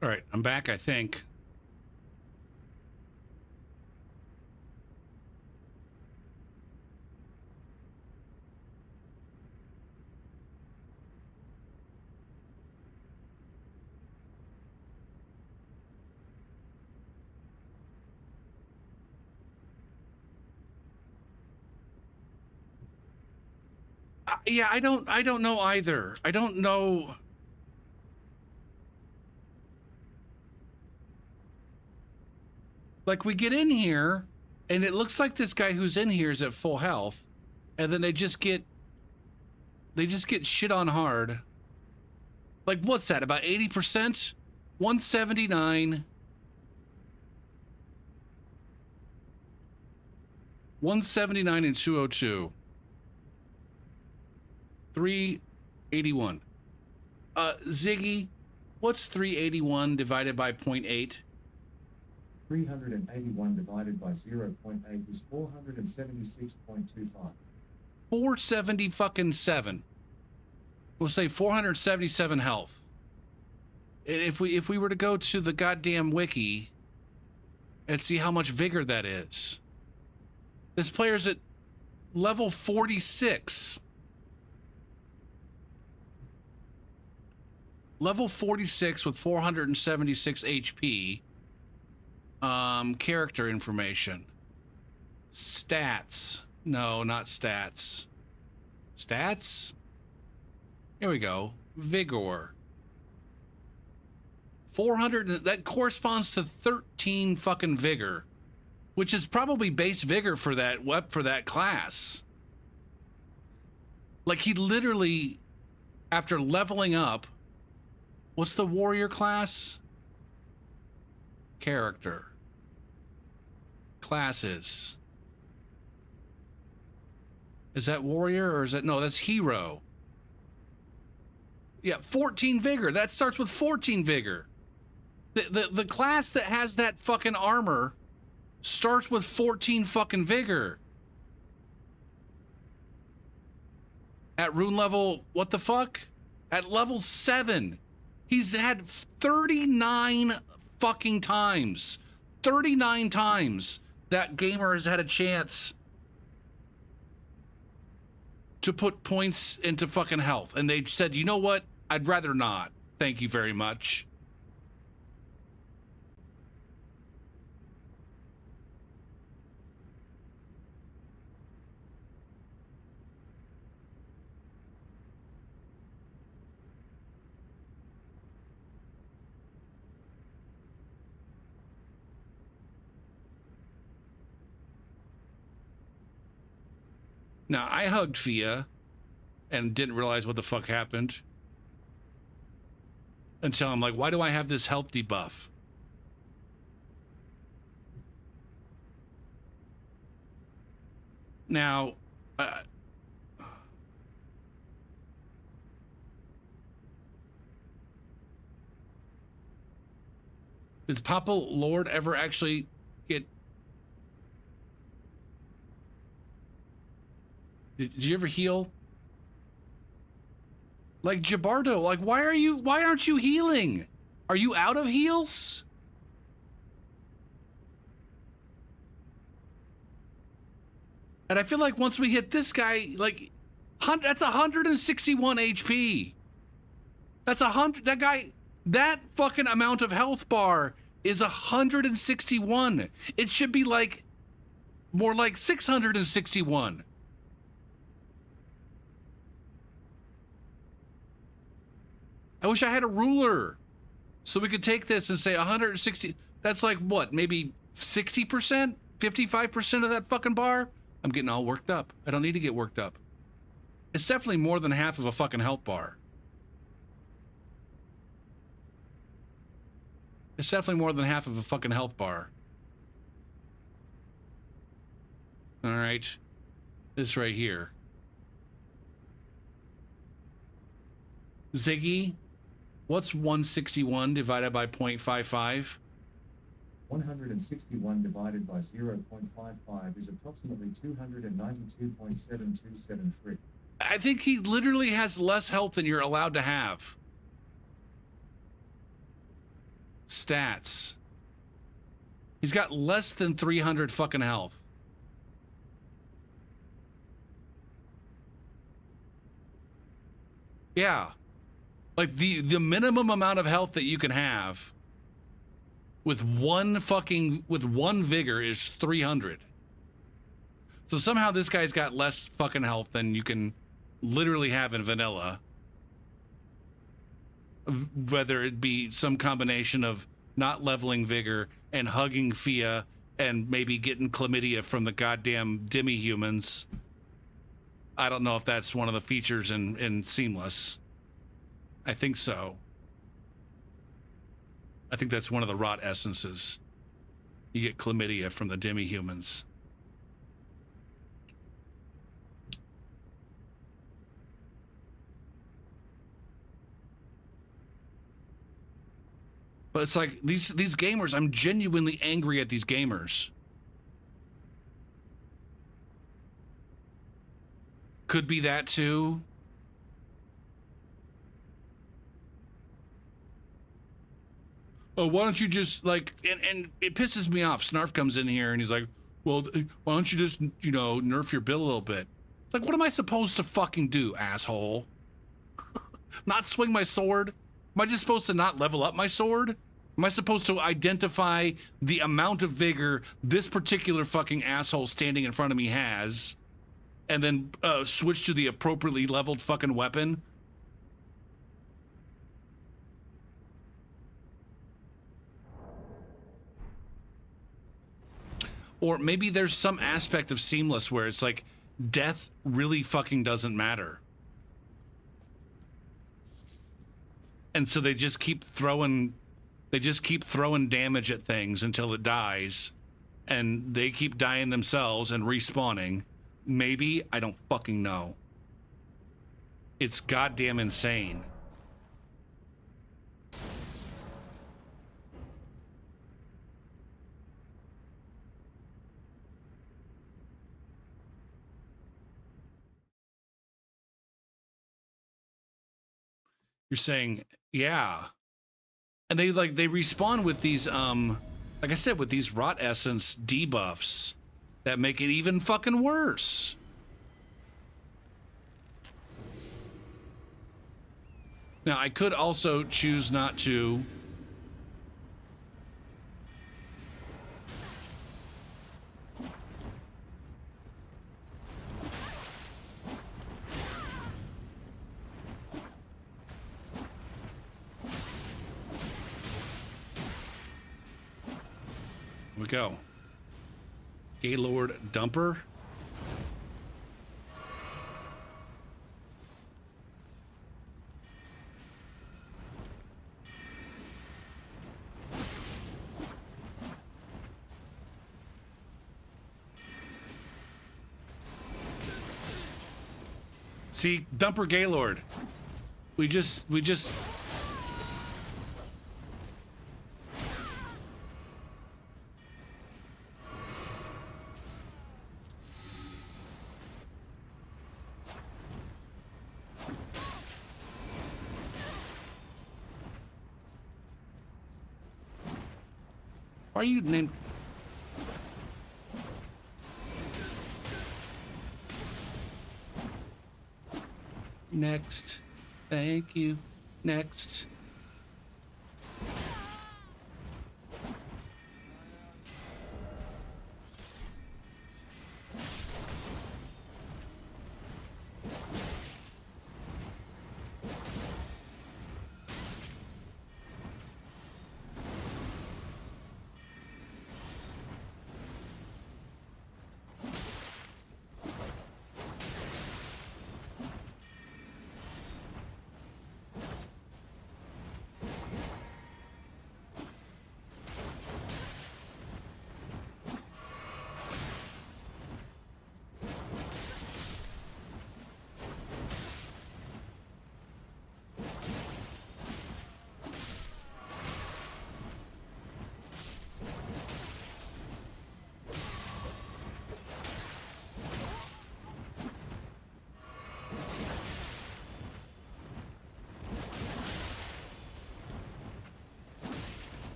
All right, I'm back, I think. Yeah, I don't know either. I don't know. Like, we get in here and it looks like this guy who's in here is at full health, and then they just get shit on hard. Like, what's that, about 80%? 179, 179 and 202, 381. Ziggy, what's 381 divided by 0.8? 381 divided by 0.8 is 476.25. 470 fucking 7. We'll say 477 health. And if we were to go to the goddamn wiki and see how much vigor that is. This player's at level 46. Level 46 with 476 HP. Character information. Stats. No, not stats. Stats? Here we go. Vigor. 400, that corresponds to 13 fucking vigor, which is probably base vigor for that class. Like, he literally, after leveling up, what's the warrior class? Character. Classes. Is that warrior or is that, no, that's hero. Yeah, 14 vigor. That starts with 14 vigor. The class that has that fucking armor starts with 14 fucking vigor. At rune level, what the fuck? At level 7, he's had 39 fucking times. 39 times that gamer has had a chance to put points into fucking health. And they said, you know what? I'd rather not. Thank you very much. Now, I hugged Fia and didn't realize what the fuck happened until I'm like, why do I have this health debuff? Now, does Papa Lord ever actually get... Did you ever heal? Like, Jabardo, like, why aren't you healing? Are you out of heals? And I feel like once we hit this guy, like, that's 161 HP. That's 100, that guy, that fucking amount of health bar is 161. It should be like, more like 661. I wish I had a ruler so we could take this and say 160. That's like what, maybe 60%, 55% of that fucking bar? I'm getting all worked up. I don't need to get worked up. It's definitely more than half of a fucking health bar. It's definitely more than half of a fucking health bar. All right. This right here. Ziggy, what's 161 divided by 0.55? 161 divided by 0.55 is approximately 292.7273. I think he literally has less health than you're allowed to have. Stats. He's got less than 300 fucking health. Yeah. Like the minimum amount of health that you can have with one vigor is 300. So somehow this guy's got less fucking health than you can literally have in vanilla. Whether it be some combination of not leveling vigor and hugging Fia and maybe getting chlamydia from the goddamn demi-humans. I don't know if that's one of the features in Seamless. I think so. I think that's one of the rot essences. You get chlamydia from the demi-humans. But it's like these gamers, I'm genuinely angry at these gamers. Could be that too. Oh, why don't you just like, and it pisses me off. Snarf comes in here and he's like, well, why don't you just, you know, nerf your build a little bit? Like, what am I supposed to fucking do, asshole? Not swing my sword? Am I just supposed to not level up my sword? Am I supposed to identify the amount of vigor this particular fucking asshole standing in front of me has and then switch to the appropriately leveled fucking weapon? Or maybe there's some aspect of Seamless where it's like death really fucking doesn't matter. And so they just keep throwing damage at things until it dies, and they keep dying themselves and respawning. Maybe, I don't fucking know. It's goddamn insane. You're saying, yeah. And they respawn with these, like I said, with these rot essence debuffs that make it even fucking worse. Now, I could also choose not to. Here we go. Gaylord Dumper. See, Dumper Gaylord. We just Why are you named? Next. Thank you. Next.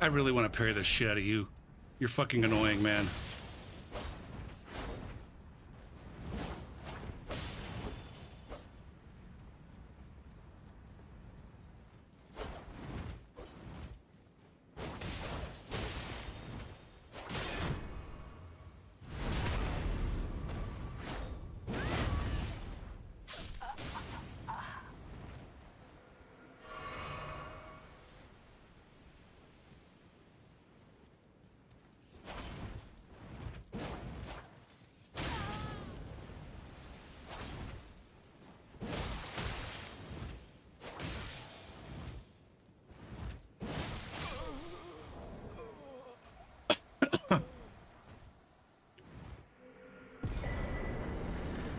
I really want to parry the shit out of you. You're fucking annoying, man.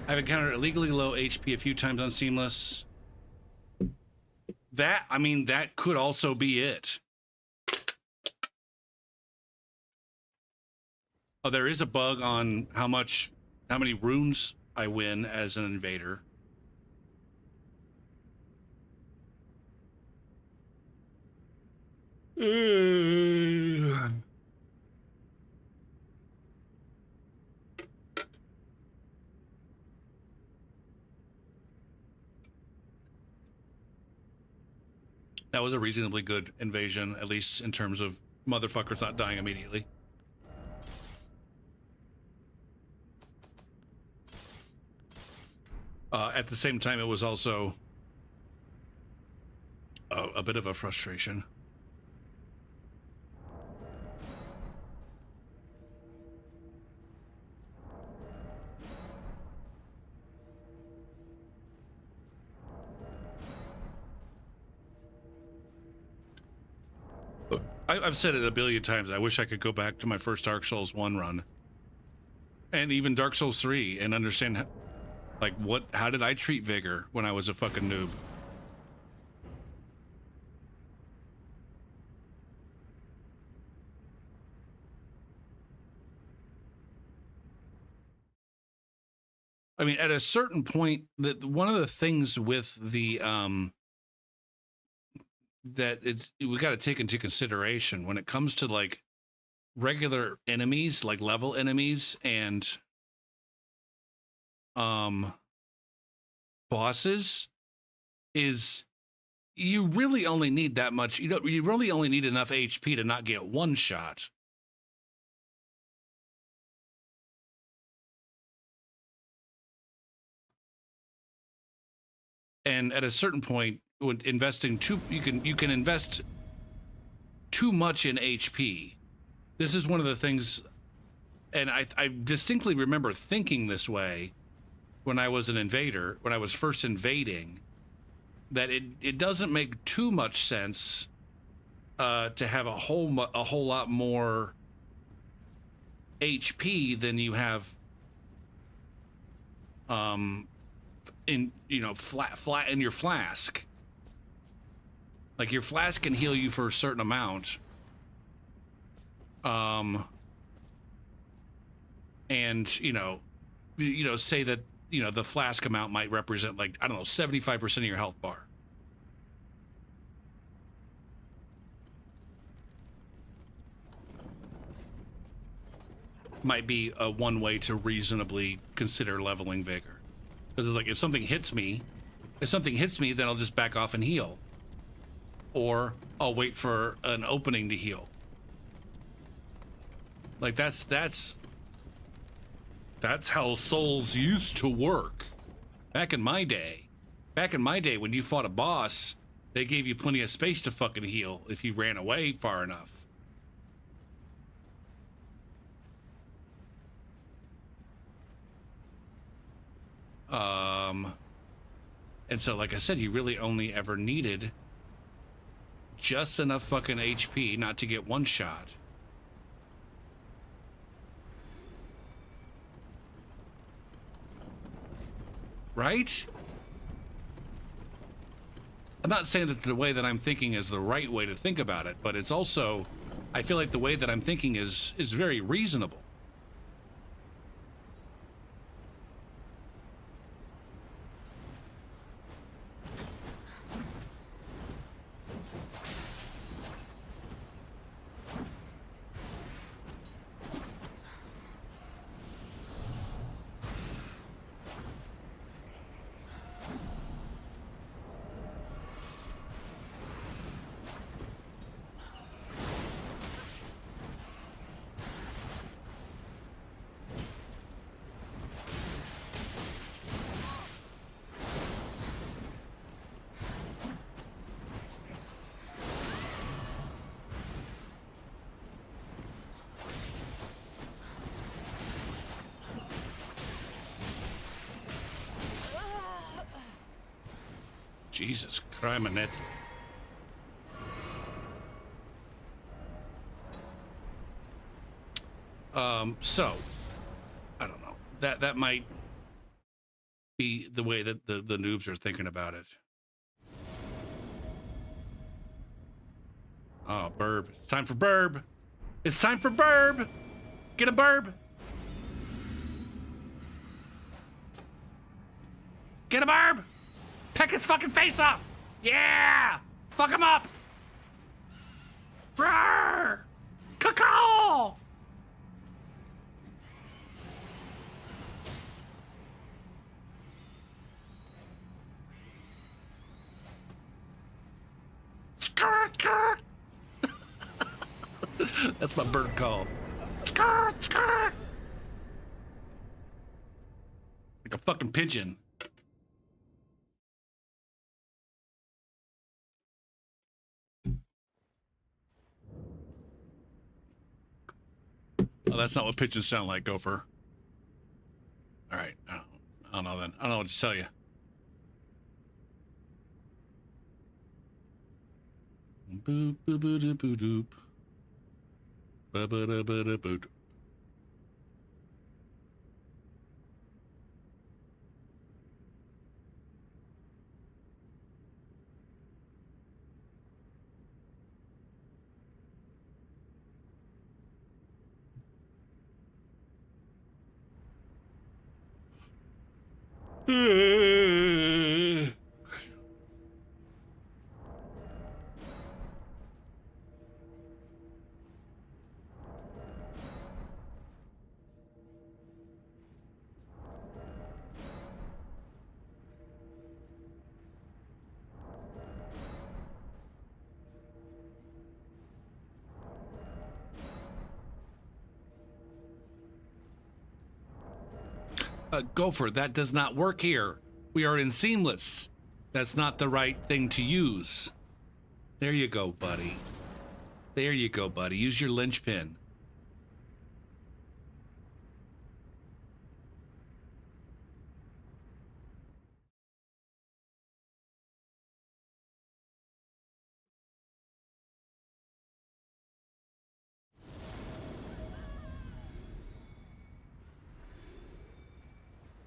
I've encountered illegally low HP a few times on Seamless. That, I mean, that could also be it. Oh, there is a bug on how many runes I win as an invader. That was a reasonably good invasion, at least in terms of motherfuckers not dying immediately. At the same time, it was also a bit of a frustration. I've said it a billion times. I wish I could go back to my first Dark Souls 1 run. And even Dark Souls 3 and understand, like, how did I treat Vigor when I was a fucking noob? I mean, at a certain point, that one of the things with the, that we got to take into consideration when it comes to, like, regular enemies, like level enemies and bosses, is you really only need that much. You really only need enough HP to not get one shot. And at a certain point, when investing you can invest too much in HP. This is one of the things, and I distinctly remember thinking this way when I was an invader, when I was first invading, that it doesn't make too much sense to have a whole lot more HP than you have in, you know, flat in your flask. Like, your flask can heal you for a certain amount. And you know, say that, you know, the flask amount might represent, like, I don't know, 75% of your health bar. Might be one way to reasonably consider leveling Vigor. Because it's like, if something hits me, then I'll just back off and heal. Or I'll wait for an opening to heal. Like, that's how souls used to work. Back in my day, when you fought a boss, they gave you plenty of space to fucking heal if you ran away far enough. And so, like I said, you really only ever needed just enough fucking HP not to get one shot. Right? I'm not saying that the way that I'm thinking is the right way to think about it, but it's also, I feel like the way that I'm thinking is very reasonable. Jesus, criminette. So I don't know. That might be the way that the noobs are thinking about it. Oh, burb. It's time for burb. It's time for burb. Get a burb. Get a burb. Peck his fucking face off. Yeah. Fuck him up. Brrr. Caw. That's my bird call. Like a fucking pigeon. Oh, that's not what pigeons sound like, Gopher. All right. I don't know then. I don't know what to tell you. Boop, boop, boop, doop, boop, doop. Ba, ba, da, ba, da, boop. Gopher, that does not work here. We are in seamless. That's not the right thing to use. There you go, buddy. There you go, buddy. Use your linchpin.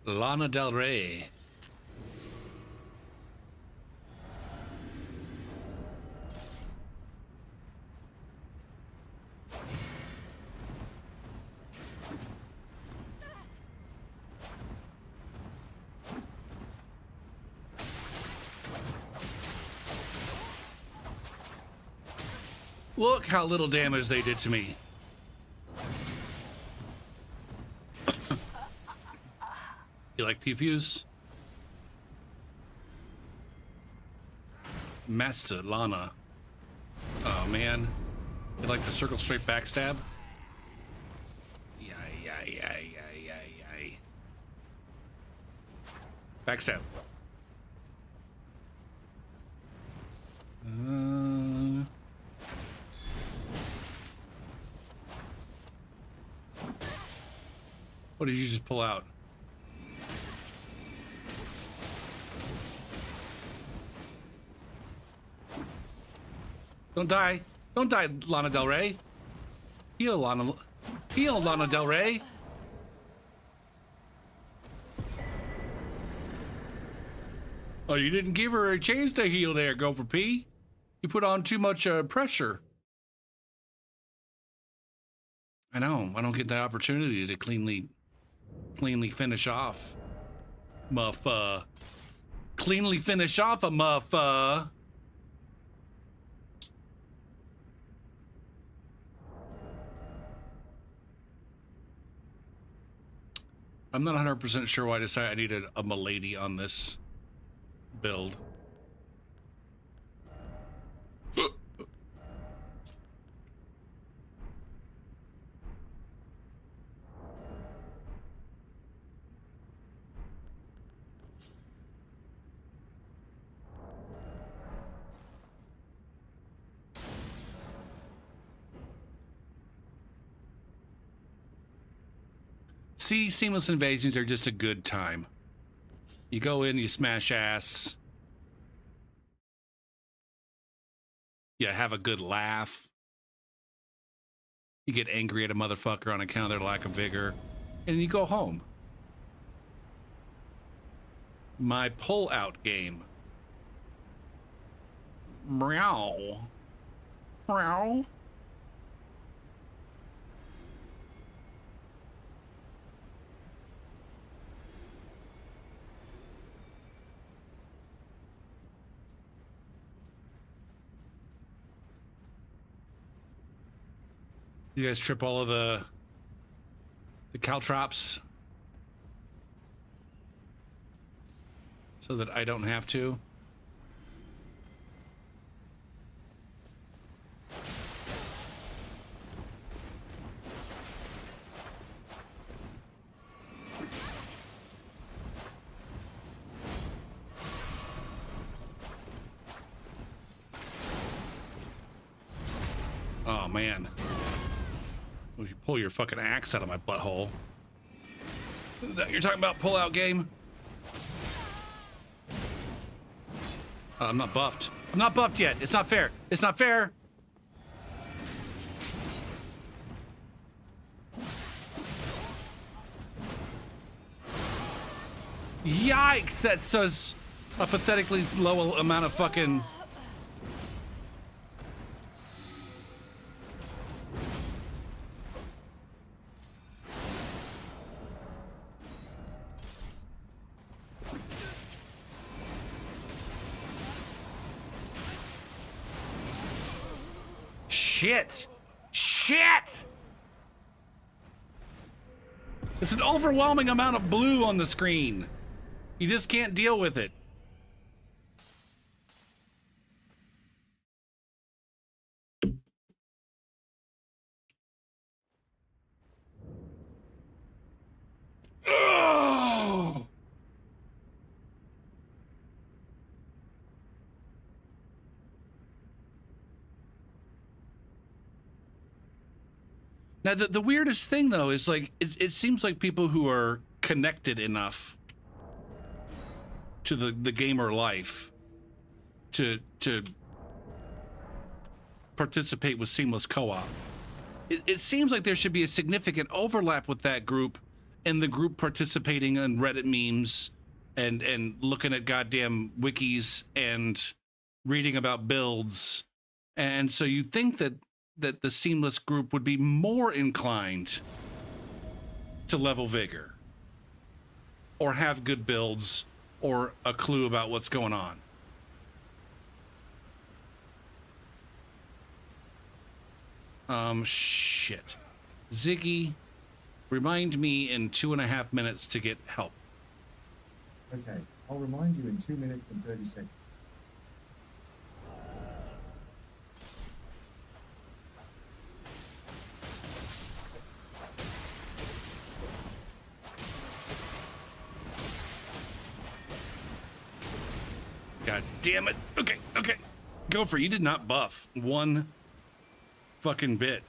Lana Del Rey. Look how little damage they did to me. You like pew-pews? Master Lana. Oh man. You like the circle straight backstab? Yay. Backstab. What did you just pull out? Don't die. Don't die, Lana Del Rey. Heal, Lana Del Rey. Oh, you didn't give her a chance to heal there, Gopher P. You put on too much pressure. I know. I don't get the opportunity to cleanly finish off. Cleanly finish off a muff. I'm not 100% sure why I decided I needed a milady on this build. See, seamless invasions are just a good time. You go in, you smash ass. You have a good laugh. You get angry at a motherfucker on account of their lack of vigor, and you go home. My pull-out game. Meow. Meow. You guys trip all of the caltrops so that I don't have to. Oh man. Well, you pull your fucking axe out of my butthole. Is that you're talking about pull-out game? I'm not buffed. I'm not buffed yet. It's not fair. It's not fair. Yikes! That's such a pathetically low amount of fucking... Shit! Shit! It's an overwhelming amount of blue on the screen. You just can't deal with it. Oh! Now, the weirdest thing, though, is like, it seems like people who are connected enough to the gamer life to participate with seamless co-op. It seems like there should be a significant overlap with that group and the group participating in Reddit memes and looking at goddamn wikis and reading about builds. And so you think that the seamless group would be more inclined to level vigor or have good builds or a clue about what's going on. Shit. Ziggy, remind me in 2.5 minutes to get help. Okay, I'll remind you in 2 minutes and 30 seconds. God damn it. Okay, okay. Gopher, you did not buff one fucking bit.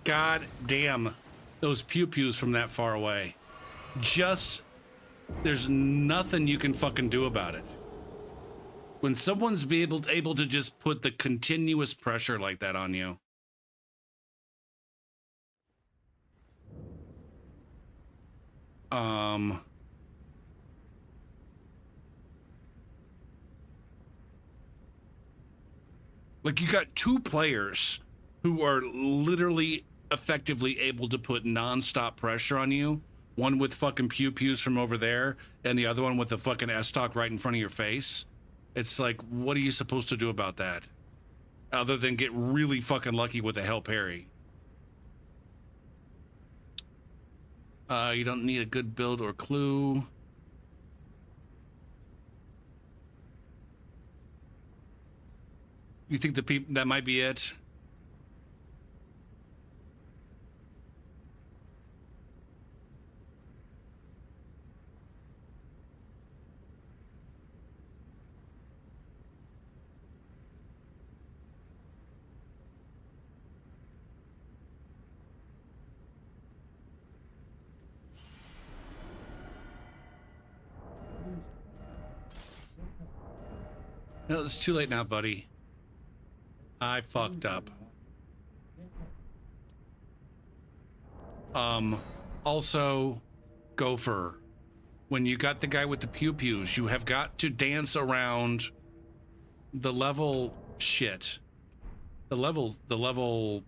God damn those pew-pews from that far away. Just, there's nothing you can fucking do about it. When someone's able to just put the continuous pressure like that on you. Like you got two players who are literally effectively able to put non-stop pressure on you One with fucking pew-pews from over there, and the other one with the fucking S-Talk right in front of your face. It's like, what are you supposed to do about that? Other than get really fucking lucky with a Hail Parry. You don't need a good build or clue. You think that might be it? No, it's too late now, buddy. I fucked up. Also, Gopher, when you got the guy with the pew-pews, you have got to dance around the level shit. The level,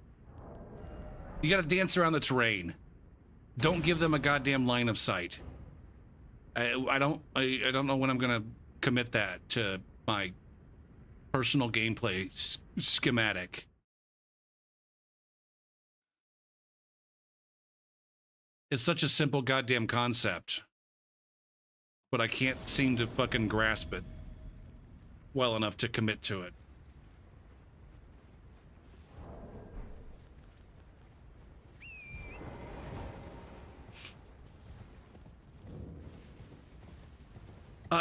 you gotta dance around the terrain. Don't give them a goddamn line of sight. I don't know when I'm gonna commit that to my personal gameplay schematic. It's such a simple goddamn concept, but I can't seem to fucking grasp it well enough to commit to it.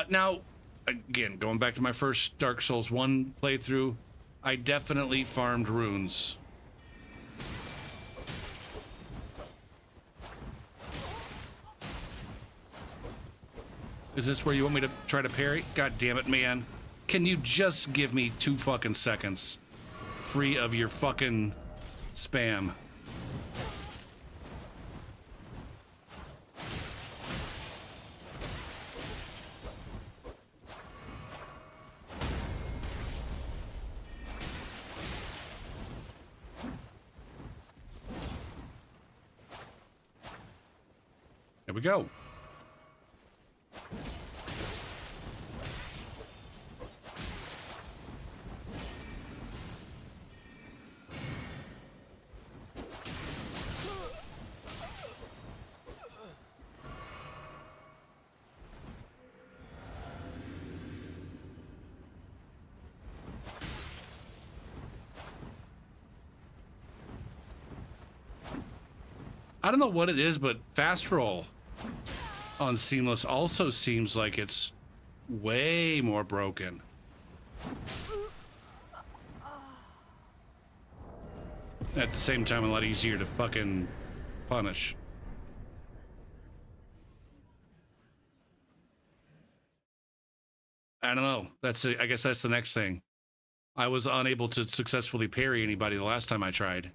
Now, again, going back to my first Dark Souls 1 playthrough, I definitely farmed runes. Is this where you want me to try to parry? God damn it, man. Can you just give me 2 fucking seconds free of your fucking spam? There we go. I don't know what it is, but fast roll on Seamless also seems like it's way more broken. At the same time, a lot easier to fucking punish. I don't know. I guess that's the next thing. I was unable to successfully parry anybody the last time I tried.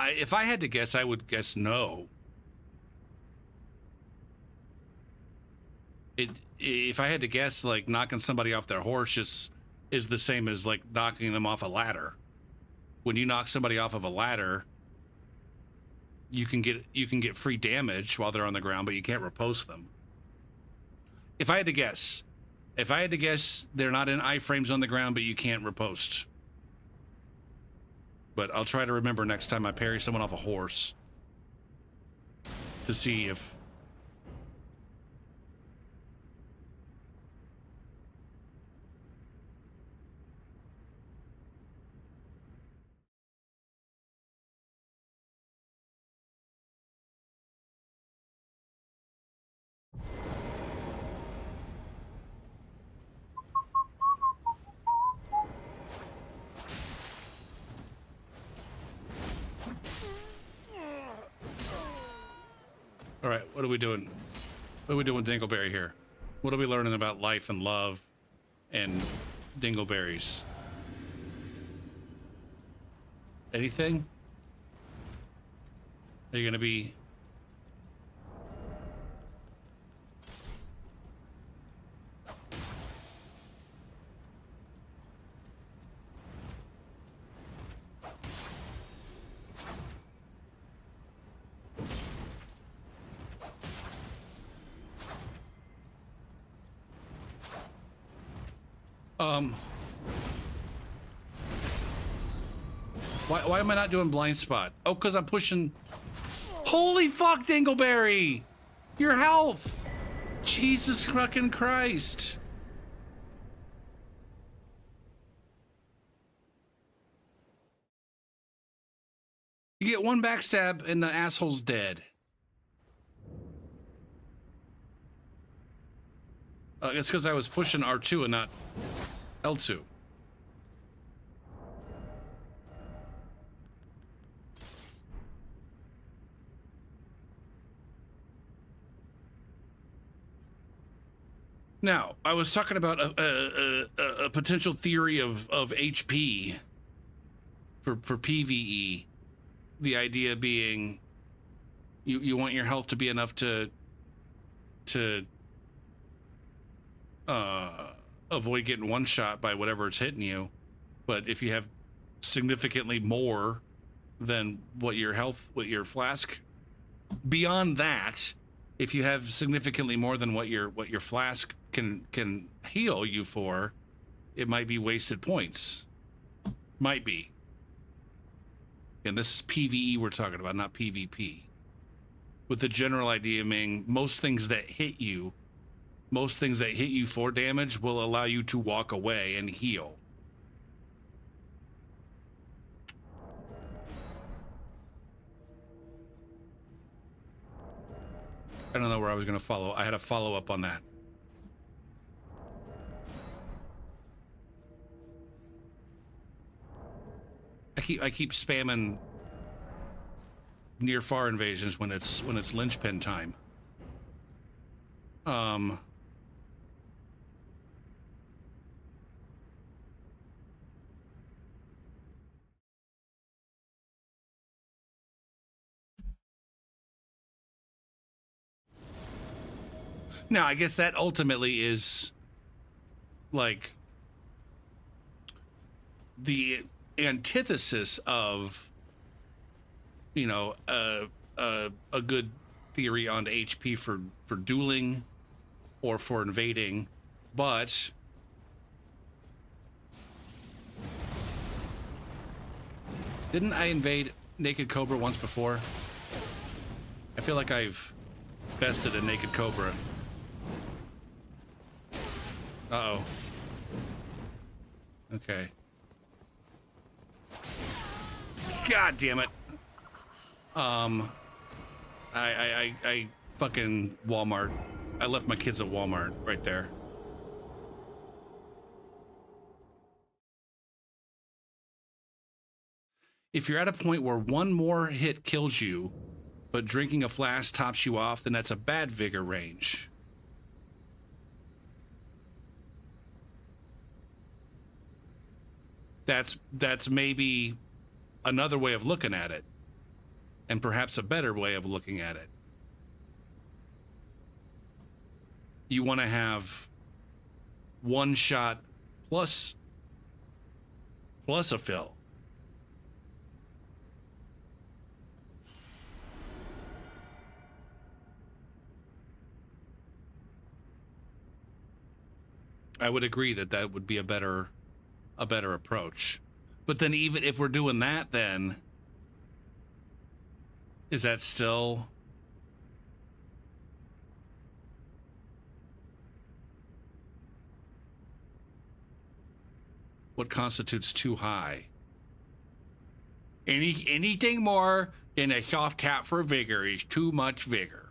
If I had to guess, I would guess no. If I had to guess, like, knocking somebody off their horse is the same as like knocking them off a ladder. When you knock somebody off of a ladder, you can get free damage while they're on the ground, but you can't riposte them. If I had to guess, they're not in iframes on the ground, but you can't riposte. But I'll try to remember next time I parry someone off a horse to see if... All right, what are we doing? What are we doing with Dingleberry here? What are we learning about life and love and dingleberries? Anything? Are you gonna be... Um, why am I not doing blind spot? Oh, because I'm pushing. Holy fuck, Dingleberry! Your health! Jesus fucking Christ! You get one backstab and the asshole's dead. It's because I was pushing R2 and not L2. Now, I was talking about a potential theory of HP for PvE. The idea being you want your health to be enough to avoid getting one shot by whatever it's hitting you. But if you have significantly more than what your flask, beyond that, if you have significantly more than what your flask can heal you for, it might be wasted points. Might be. And this is PvE we're talking about, not PvP. With the general idea being most things that hit you for damage will allow you to walk away and heal. I don't know where I was going to follow. I had a follow-up on that. I keep spamming near far invasions when it's linchpin time. Now, I guess that ultimately is like the antithesis of, you know, a good theory on HP for dueling or for invading, but didn't I invade Naked Cobra once before? I feel like I've bested a Naked Cobra. Uh-oh. Okay. God damn it. I fucking Walmart. I left my kids at Walmart right there. If you're at a point where one more hit kills you, but drinking a flask tops you off, then that's a bad vigor range. That's maybe another way of looking at it, and perhaps a better way of looking at it. You want to have one shot plus a fill. I would agree that would be a better approach. But then even if we're doing that, then is that still what constitutes too high? Anything more than a soft cap for vigor is too much vigor.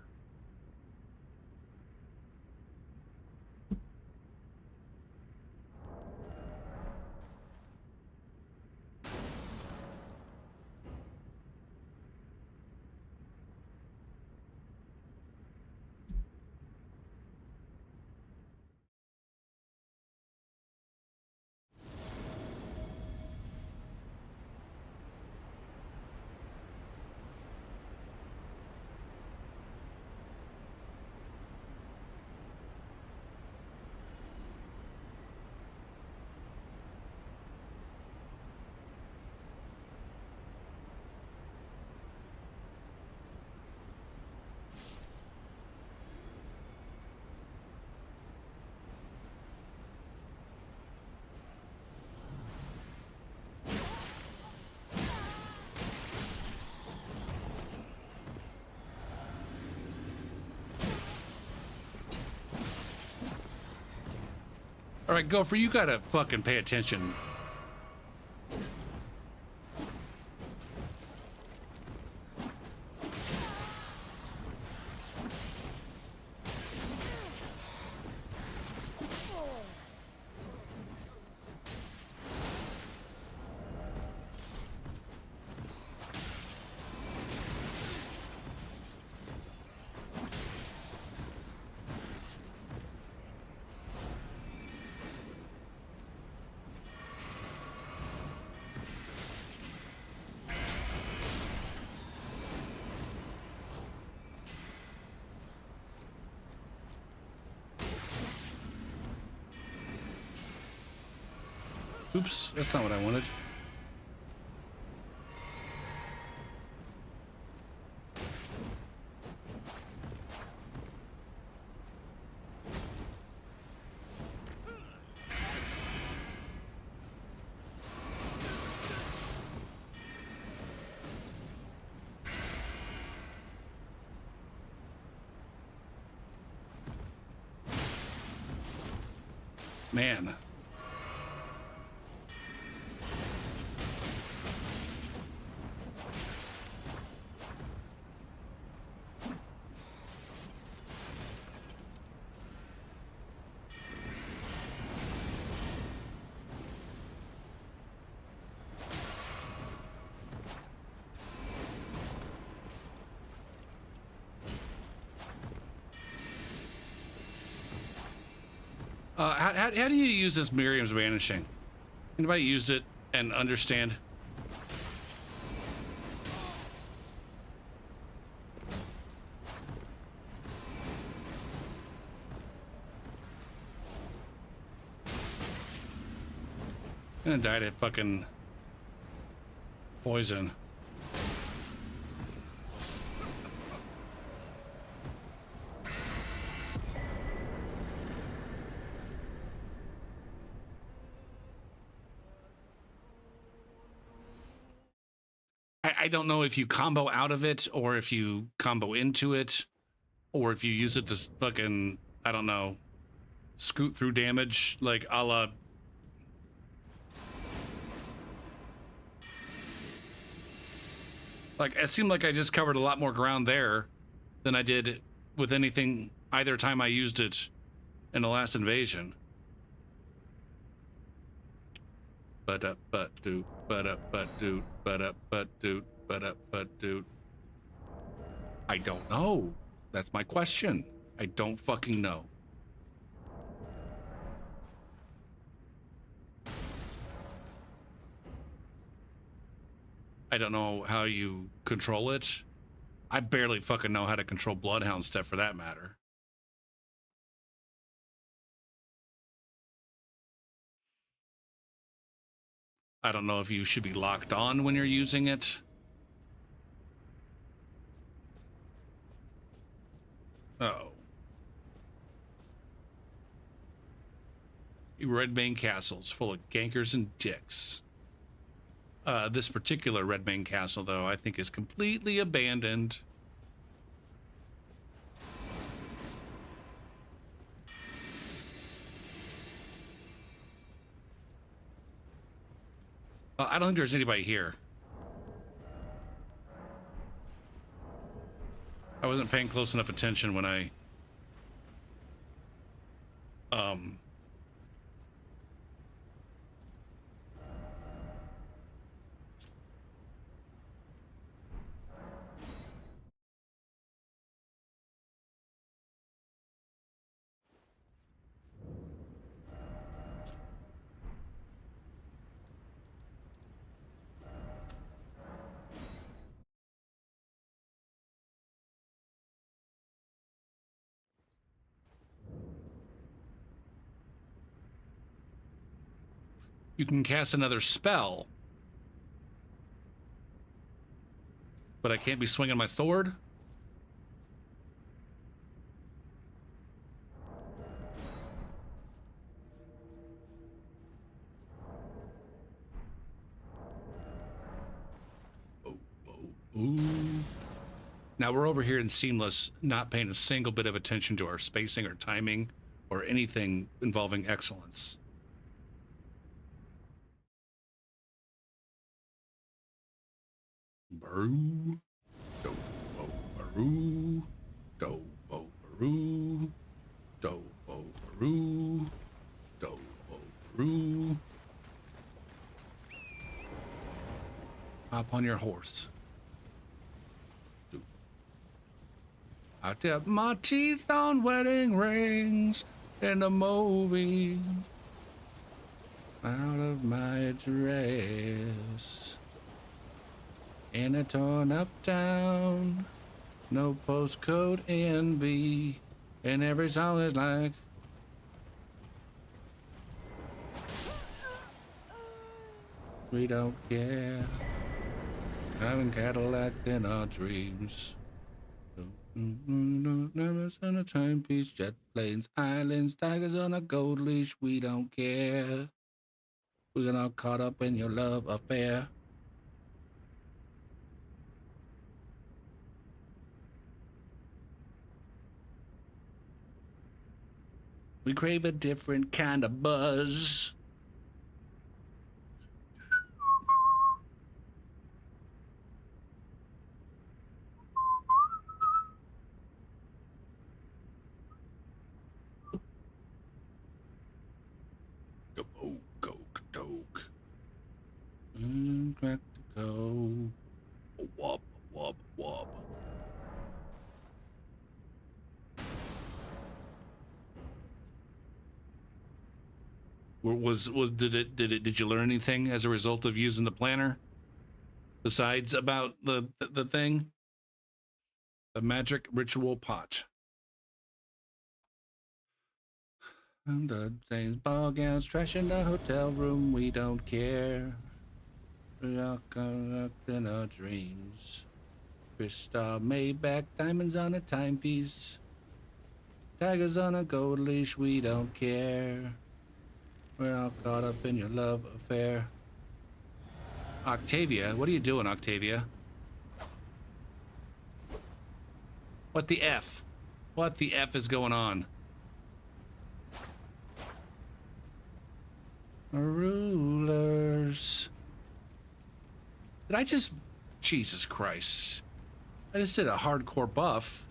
All right, Gopher, you gotta fucking pay attention. Oops, that's not what I wanted. Man. How do you use this Miriam's Vanishing? Anybody used it and understand? I'm gonna die to fucking poison. I don't know if you combo out of it or if you combo into it or if you use it to fucking, I don't know, scoot through damage like a la. Like, it seemed like I just covered a lot more ground there than I did with anything either time I used it in the last invasion. But dude. I don't know. That's my question. I don't fucking know. I don't know how you control it. I barely fucking know how to control Bloodhound stuff for that matter. I don't know if you should be locked on when you're using it. Uh-oh. Redmane Castle's full of gankers and dicks. This particular Redmane Castle, though, I think is completely abandoned. I don't think there's anybody here. I wasn't paying close enough attention when I you can cast another spell, but I can't be swinging my sword. Ooh. Now we're over here in Seamless, not paying a single bit of attention to our spacing or timing or anything involving excellence. Baroo, do bo baroo, do bo baroo, do bo baroo, do bo baroo. Hop on your horse. I tip my teeth on wedding rings in the movie. Out of my dress. In a torn up town. No postcode NB. And every song is like. We don't care. Driving Cadillacs in our dreams. Nervous on a timepiece, jet planes, islands, tigers on a gold leash. We don't care. We're all caught up in your love affair. We crave a different kind of buzz. Go. Crack to go. Wub, wub, wub. Did you learn anything as a result of using the planner? Besides about the thing? The magic ritual pot. And the things, ball gowns, trash in the hotel room, we don't care. We all caught up in our dreams. Crystal Maybach, diamonds on a timepiece. Tigers on a gold leash, we don't care. We're all caught up in your love affair. Octavia, what are you doing, Octavia? What the F? What the F is going on? Rulers. Did I just... Jesus Christ. I just did a hardcore buff.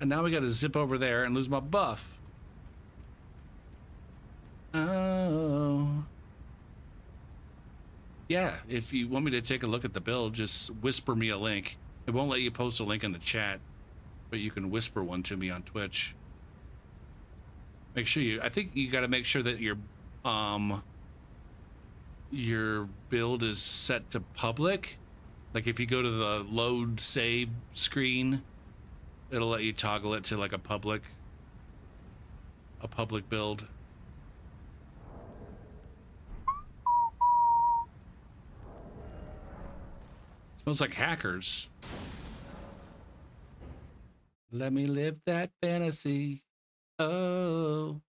And now we gotta zip over there and lose my buff. Oh. Yeah, if you want me to take a look at the build, just whisper me a link. It won't let you post a link in the chat, but you can whisper one to me on Twitch. Make sure I think you gotta make sure that your build is set to public. Like if you go to the load save screen, it'll let you toggle it to like a public build. Smells like hackers. Let me live that fantasy. Oh.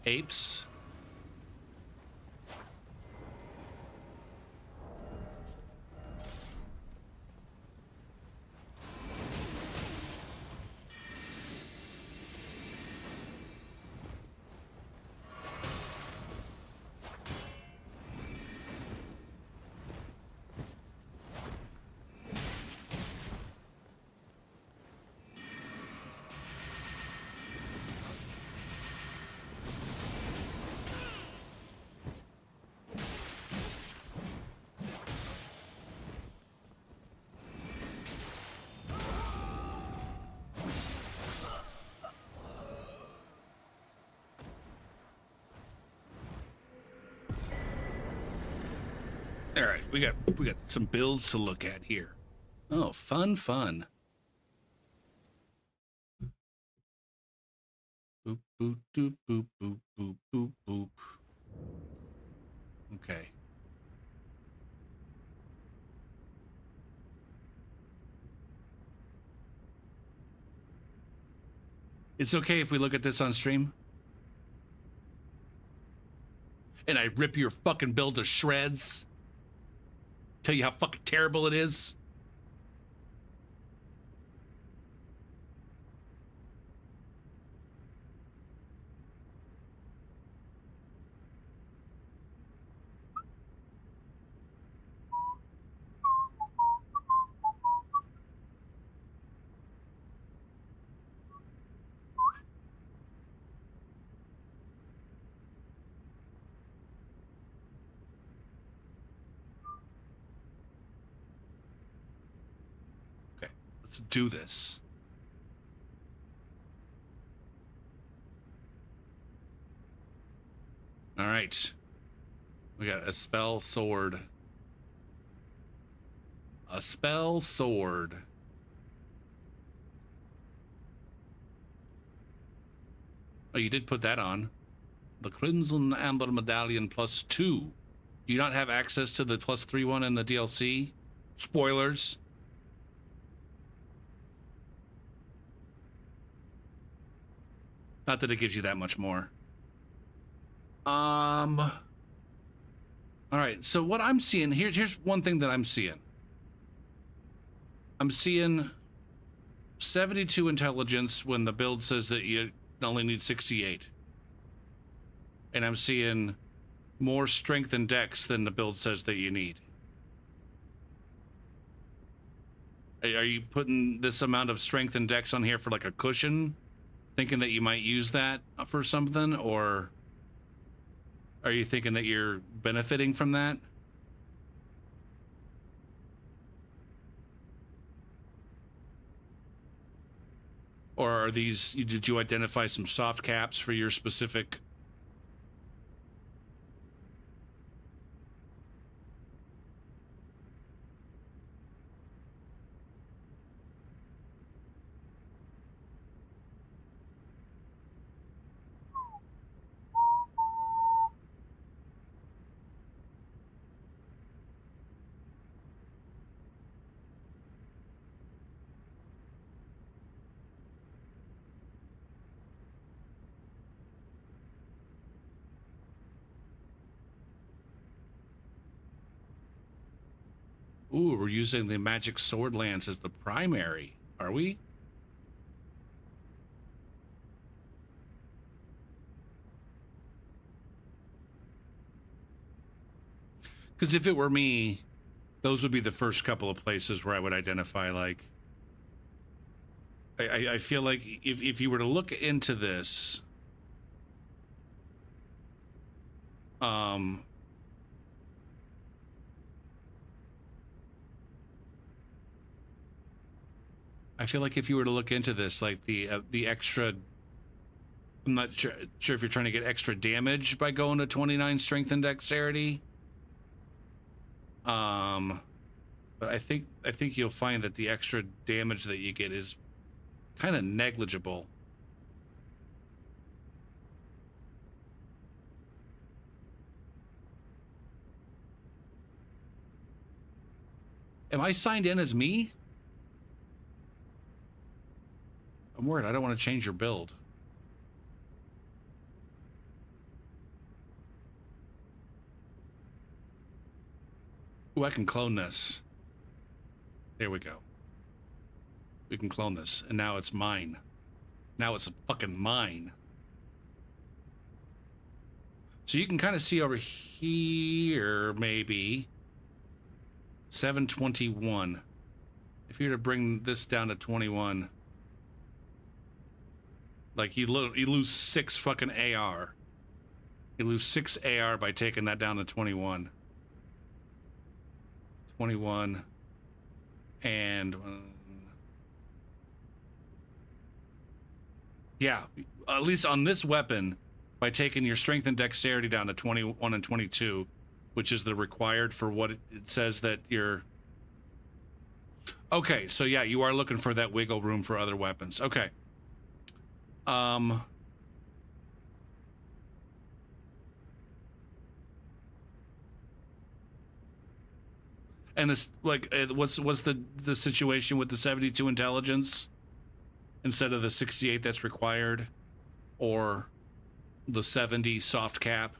Apes. All right, we got some builds to look at here. Oh, fun. Boop boop doop boop boop boop boop boop. Okay. It's okay if we look at this on stream. And I rip your fucking build to shreds. Tell you how fucking terrible it is. Okay, let's do this. All right. We got a spell sword. A spell sword. Oh, you did put that on. The Crimson Amber Medallion +2. Do you not have access to the +3 one in the DLC? Spoilers. Not that it gives you that much more. All right, so what I'm seeing here, here's one thing that I'm seeing. I'm seeing 72 intelligence when the build says that you only need 68. And I'm seeing more strength and dex than the build says that you need. Are you putting this amount of strength and dex on here for like a cushion, thinking that you might use that for something, or are you thinking that you're benefiting from that? Or are these, did you identify some soft caps for your specific? Ooh, we're using the magic sword lance as the primary, are we? Because if it were me, those would be the first couple of places where I would identify, like, I feel like if you were to look into this, I feel like if you were to look into this, like the extra, I'm not sure if you're trying to get extra damage by going to 29 strength and dexterity. But I think you'll find that the extra damage that you get is kind of negligible. Am I signed in as me? I'm worried. I don't want to change your build. Ooh, I can clone this. There we go. We can clone this, and now it's mine. Now it's fucking mine. So you can kind of see over here, maybe 721. If you were to bring this down to 21, like you lose 6 fucking AR. You lose 6 AR by taking that down to 21. 21 and yeah, at least on this weapon, by taking your strength and dexterity down to 21 and 22, which is the required for what it says that you're. Okay, so yeah, you are looking for that wiggle room for other weapons. Okay. And this, like, what's the situation with the 72 intelligence? instead of the 68 that's required, or the 70 soft cap.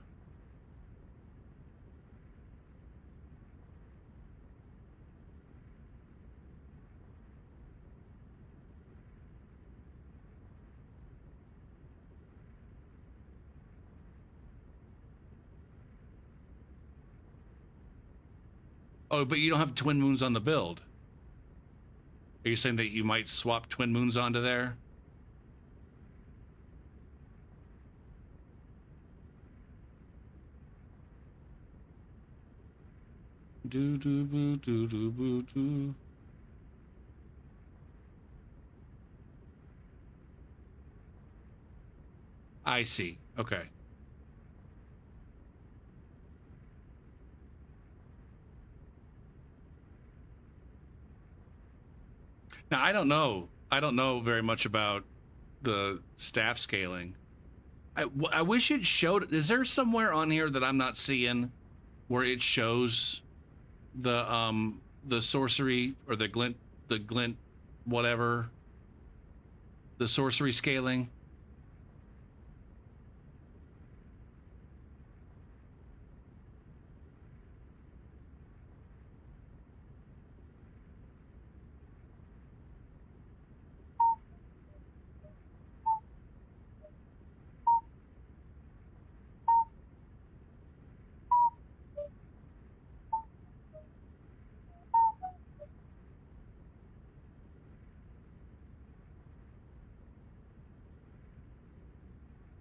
Oh, but you don't have twin moons on the build. Are you saying that you might swap twin moons onto there? Do do boo do do boo do. I see. Okay. Now I don't know. I don't know very much about the staff scaling. I wish it showed. Is there somewhere on here that I'm not seeing where it shows the sorcery or the glint whatever, the sorcery scaling?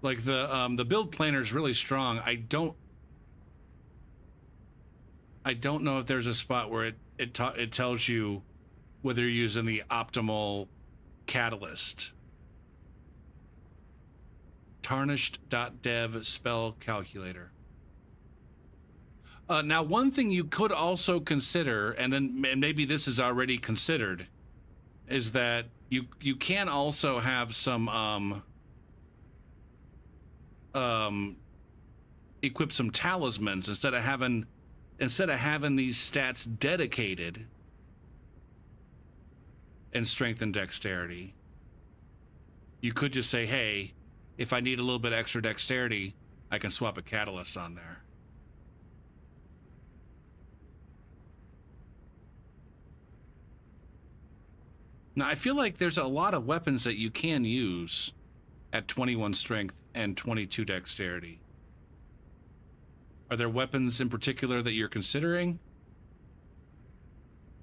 Like the build planner is really strong. I don't know if there's a spot where it tells you whether you're using the optimal catalyst. Tarnished.dev spell calculator. Now, one thing you could also consider, and maybe this is already considered, is that you can also have some equip some talismans instead of having these stats dedicated in strength and dexterity. You could just say, hey, if I need a little bit extra dexterity, I can swap a catalyst on there. Now, I feel like there's a lot of weapons that you can use at 21 strength and 22 dexterity. Are there weapons in particular that you're considering?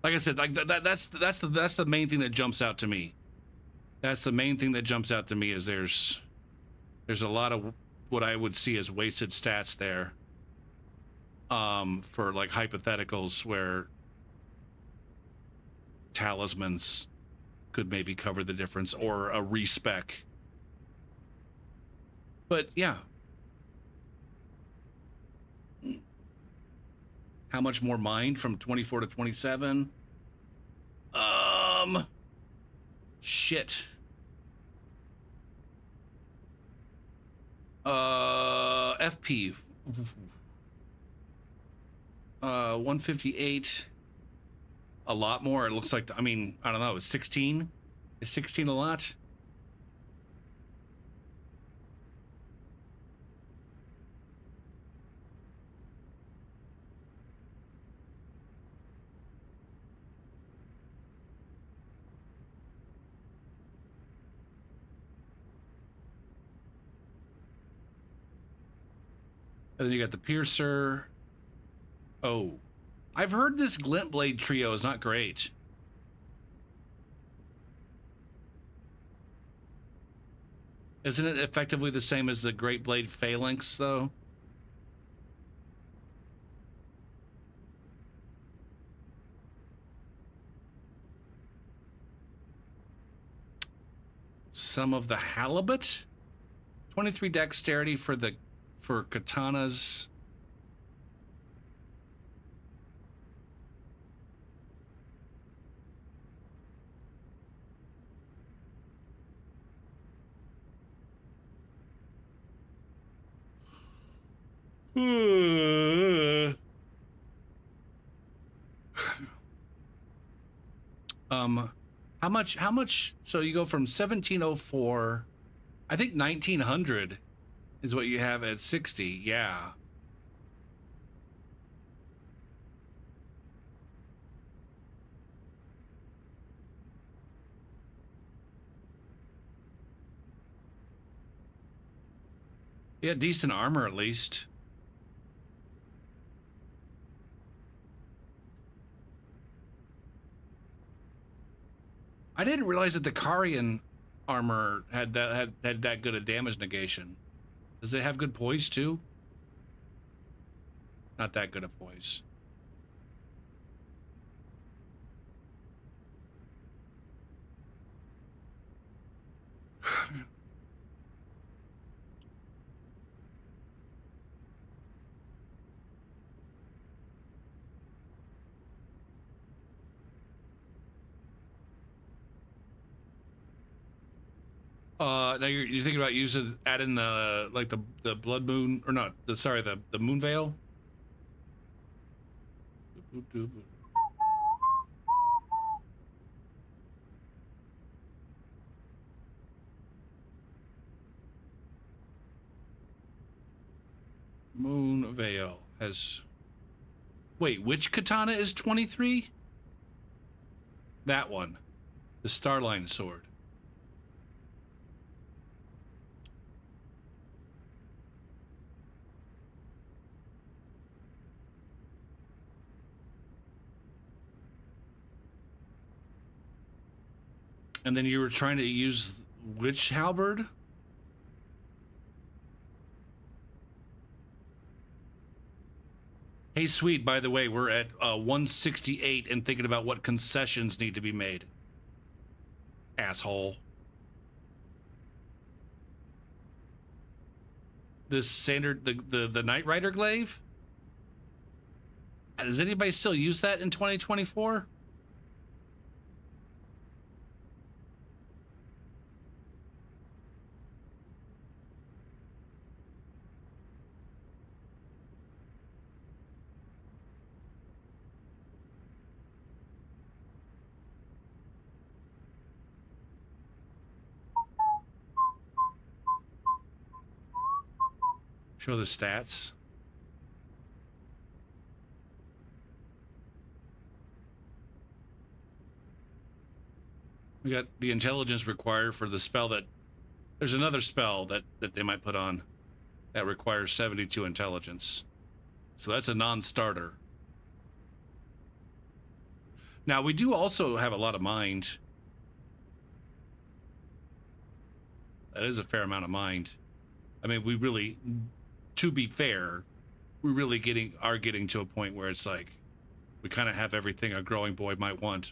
Like I said, like that's the main thing that jumps out to me. That's the main thing that jumps out to me is there's a lot of what I would see as wasted stats there. For like hypotheticals where talismans could maybe cover the difference, or a respec. But yeah. How much more mind from 24 to 27? Shit. FP. 158. A lot more. It looks like, I mean, I don't know, is 16? Is 16 a lot? And then you got the Piercer. Oh. I've heard this Glint Blade trio is not great. Isn't it effectively the same as the Great Blade Phalanx, though? Some of the Halibut? 23 dexterity for katanas. How much? So you go from 1704, I think 1900 is what you have at 60. Yeah. Yeah, decent armor at least. I didn't realize that the Karian armor had that good a damage negation. Does it have good poise too? Not that good a poise. Now you're thinking about using adding the like the blood moon or not the sorry the moon veil. Moon veil has. Wait, which katana is 23? That one, the Starline sword. And then you were trying to use which halberd? Hey, sweet, by the way, we're at 168 and thinking about what concessions need to be made. Asshole. This standard, the Knight Rider glaive? Does anybody still use that in 2024? Show the stats. We got the intelligence required for the spell that... There's another spell that they might put on that requires 72 intelligence. So that's a non-starter. Now, we do also have a lot of mind. That is a fair amount of mind. I mean, we really... To be fair, we really are getting to a point where it's like we kind of have everything a growing boy might want.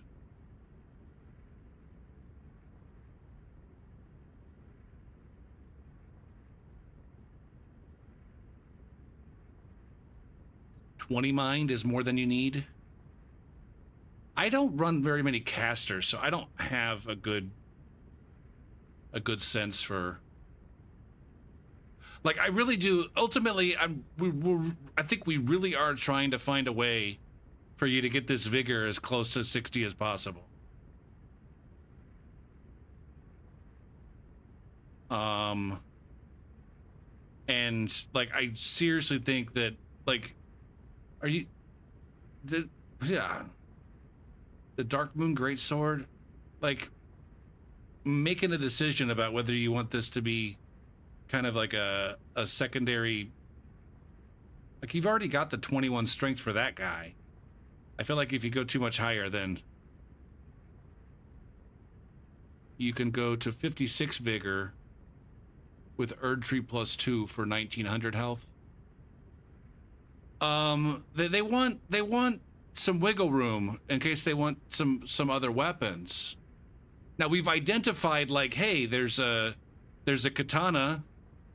$20 mind is more than you need. I don't run very many casters, so I don't have a good sense for. Like, I really do. Ultimately, I think we really are trying to find a way for you to get this vigor as close to 60 as possible. And like, I seriously think that, like, are you, yeah, the Dark Moon Greatsword, like, making a decision about whether you want this to be kind of like a secondary, like, you've already got the 21 strength for that guy. I feel like if you go too much higher, then you can go to 56 vigor with Erdtree +2 for 1900 health. They want some wiggle room in case they want some other weapons. Now we've identified, like, hey, there's a katana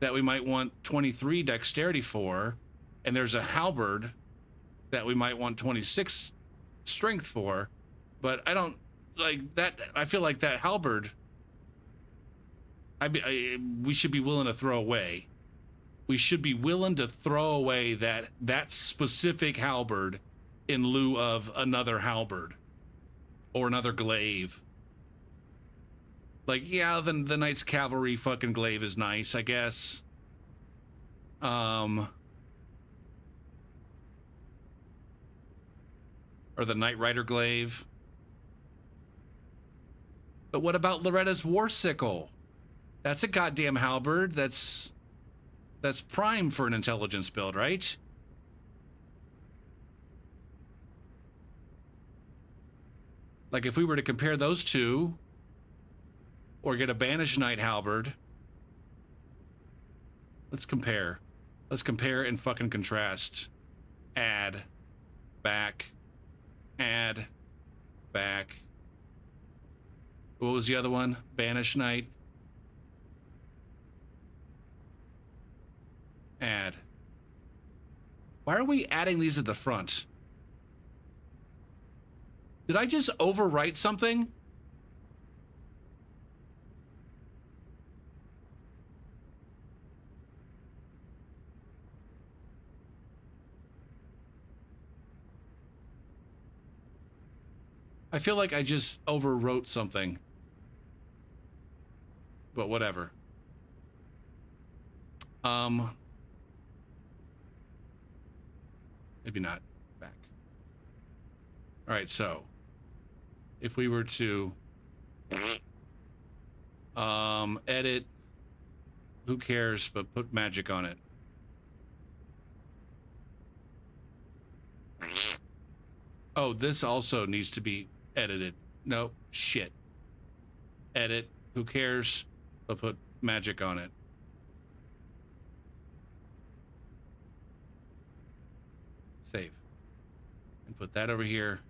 that we might want 23 dexterity for, and there's a halberd that we might want 26 strength for, but I don't like that. I feel like that halberd we should be willing to throw away. We should be willing to throw away that specific halberd in lieu of another halberd or another glaive. Like, yeah, the Knight's Cavalry fucking glaive is nice, I guess. Or the Knight Rider glaive. But what about Loretta's War Sickle? That's a goddamn halberd. That's prime for an intelligence build, right? Like, if we were to compare those two, or get a Banished Knight halberd, let's compare. Let's compare and fucking contrast. Add, back, add, back. What was the other one? Banished Knight. Add. Why are we adding these at the front? Did I just overwrite something? I feel like I just overwrote something. But whatever. Maybe not. Back. All right, so if we were to edit, who cares, but put magic on it. Oh, this also needs to be edited. No, shit. Edit, who cares, but put magic on it. Save. And put that over here.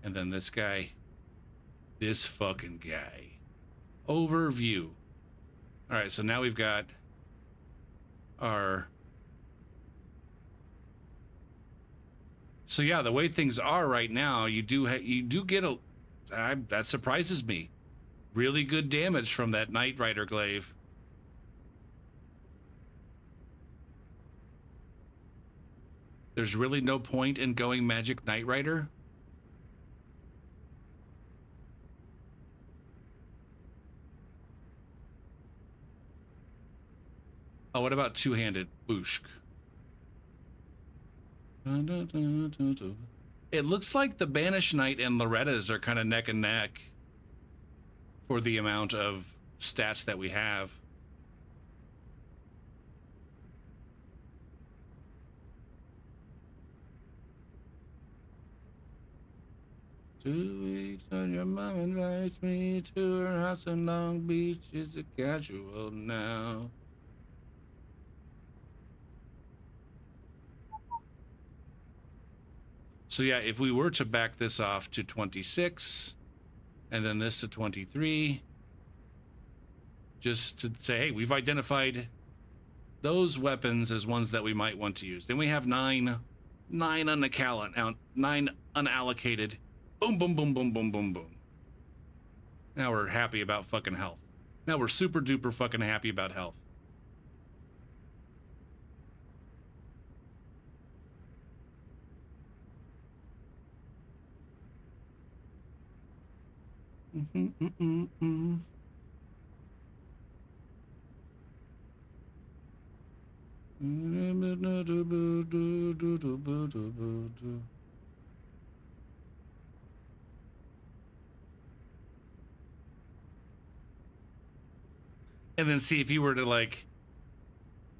And then this guy. This fucking guy. Overview. All right, so now we've got our... So yeah, the way things are right now, you do get a... that surprises me. Really good damage from that Knight Rider glaive. There's really no point in going Magic Knight Rider. Oh, what about two-handed? Booshk. It looks like the Banished Knight and Loretta's are kind of neck and neck for the amount of stats that we have. Two weeks and your mom invites me to her house in Long Beach. Is it casual now? So yeah, if we were to back this off to 26 and then this to 23, just to say, hey, we've identified those weapons as ones that we might want to use. Then we have nine unallocated. Boom, boom, boom, boom, boom, boom, boom. Now we're happy about fucking health. Now we're super duper fucking happy about health. And then see if you were to, like,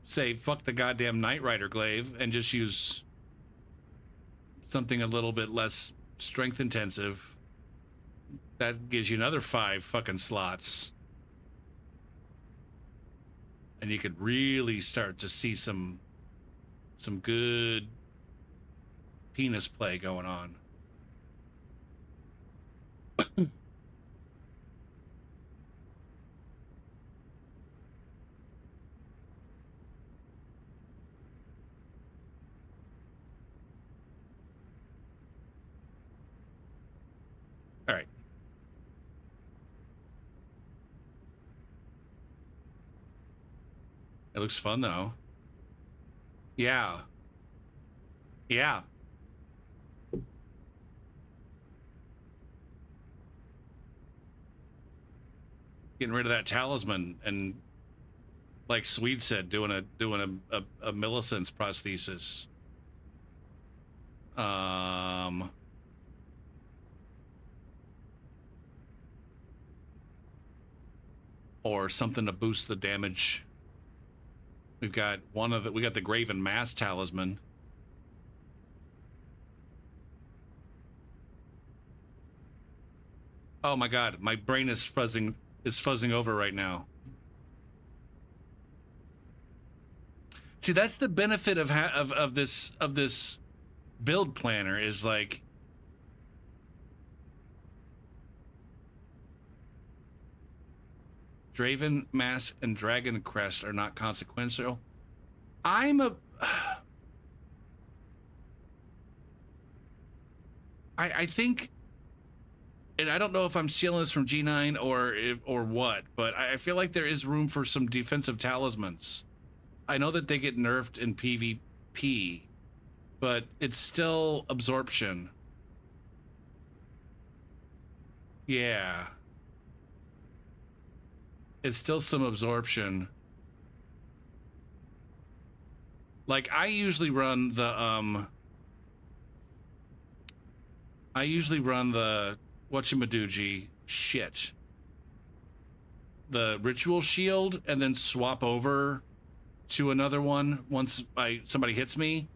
say, fuck the goddamn Knight Rider glaive and just use something a little bit less strength intensive. That gives you another 5 fucking slots. And you could really start to see some good penis play going on. All right. It looks fun, though. Yeah. Yeah. getting rid of that talisman and, like Swede said, doing a Millicent's prosthesis. Or something to boost the damage. We've got we got the Graven Mass talisman. Oh my god, my brain is fuzzing over right now. See, that's the benefit of this build planner, is like Draven Mask and Dragon Crest are not consequential. I think, and I don't know if I'm stealing this from G9 or what, but I feel like there is room for some defensive talismans. I know that they get nerfed in PvP, but it's still absorption. Yeah. It's still some absorption. Like, I usually run the whatchamadoodgy shit. The ritual shield, and then swap over to another one once somebody hits me.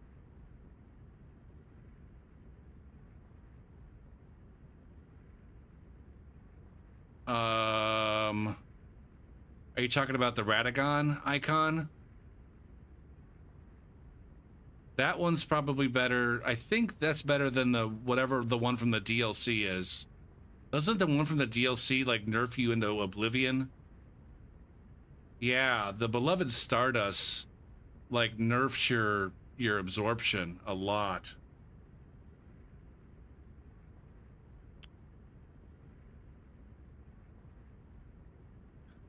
Are you talking about the Radagon icon? That one's probably better. I think that's better than whatever the one from the DLC is. Doesn't the one from the DLC like nerf you into oblivion? Yeah, the Beloved Stardust like nerfs your absorption a lot.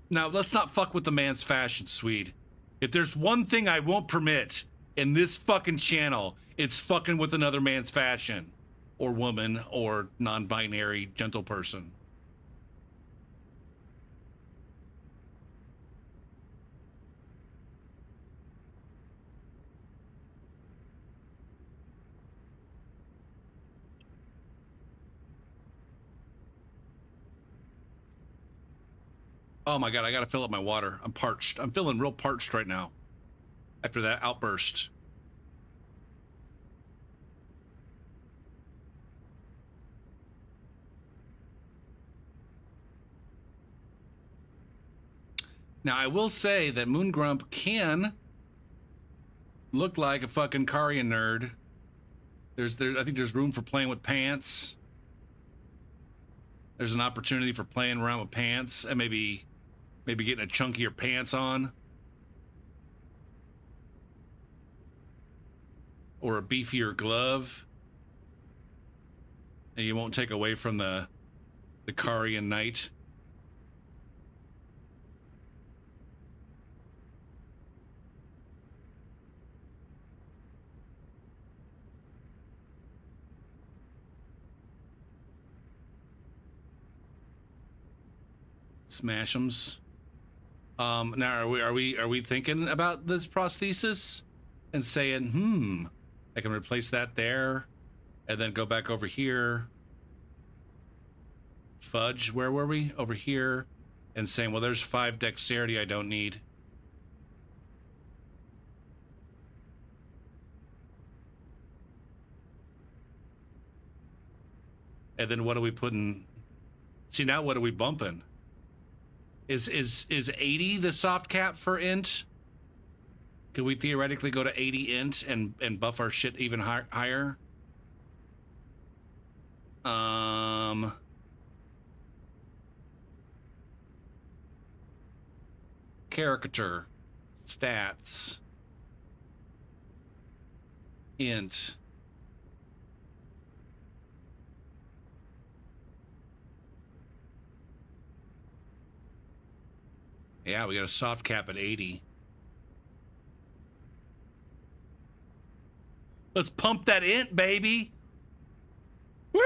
Now, let's not fuck with the man's fashion, Swede. If there's one thing I won't permit in this fucking channel, it's fucking with another man's fashion. Or woman, or non-binary gentle person. Oh my god, I gotta fill up my water. I'm parched. I'm feeling real parched right now after that outburst. Now, I will say that Moongrump can look like a fucking Karian nerd. I think there's room for playing with pants. There's an opportunity for playing around with pants and maybe getting a chunkier pants on. Or a beefier glove. And you won't take away from the Karian Knight. Smash'ems. Now are we thinking about this prosthesis and saying, I can replace that there and then go back over here. Fudge, where were we? Over here, and saying, well, there's 5 dexterity I don't need. And then what are we putting? See, now what are we bumping? Is 80 the soft cap for int? Could we theoretically go to 80 int and buff our shit even higher? Caricature. Stats. Int. Yeah, we got a soft cap at 80. Let's pump that int, baby. Woo!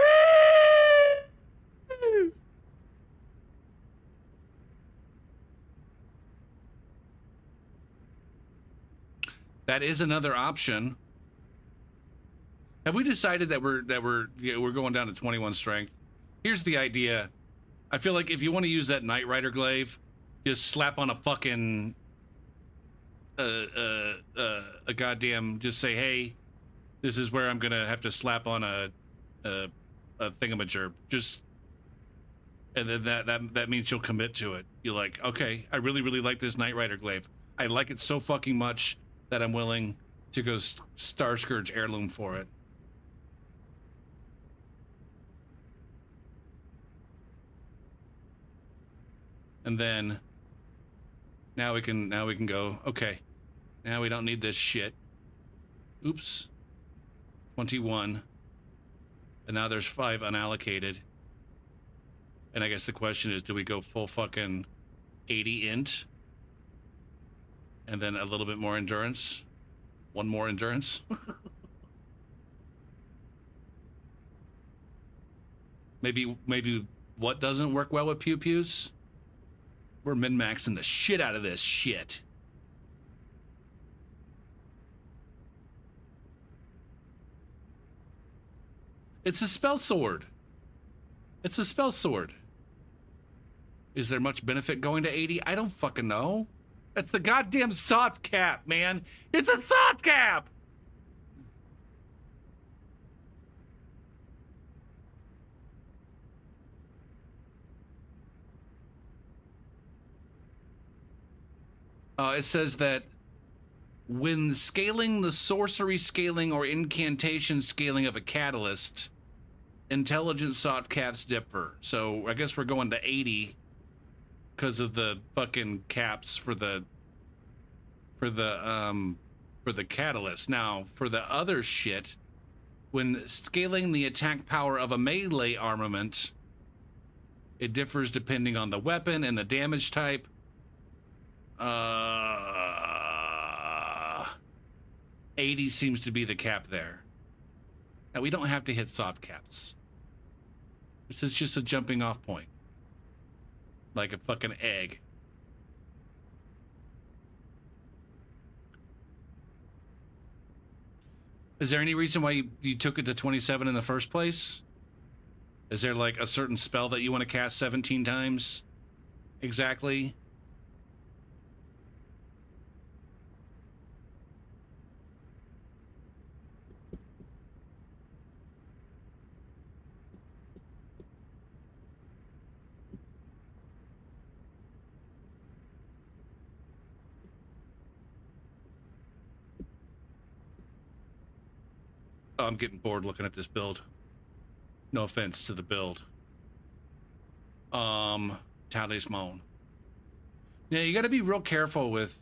That is another option. Have we decided that we're going down to 21 strength? Here's the idea. I feel like if you want to use that Knight Rider glaive, just slap on a fucking a goddamn, just say, hey, this is where I'm gonna have to slap on a thingamajig. Just, and then that means you'll commit to it. You're like, okay, I really like this Knight Rider glaive. I like it so fucking much that I'm willing to go Star Scourge heirloom for it. And then now we can go, okay, now we don't need this shit. Oops. 21. And now there's 5 unallocated. And I guess the question is, do we go full fucking 80 int? And then a little bit more endurance? One more endurance? maybe what doesn't work well with pew pews? We're min-maxing the shit out of this shit. It's a spell sword. It's a spell sword. Is there much benefit going to 80? I don't fucking know. That's the goddamn soft cap, man. It's a soft cap! It says that when scaling the sorcery scaling or incantation scaling of a catalyst, intelligent soft caps differ. So I guess we're going to 80 because of the fucking caps for the catalyst. Now, for the other shit, when scaling the attack power of a melee armament, it differs depending on the weapon and the damage type. 80 seems to be the cap there. Now, we don't have to hit soft caps. This is just a jumping off point. Like a fucking egg. Is there any reason why you took it to 27 in the first place? Is there like a certain spell that you want to cast 17 times? Exactly? Oh, I'm getting bored looking at this build. No offense to the build. Talisman. Yeah, you got to be real careful with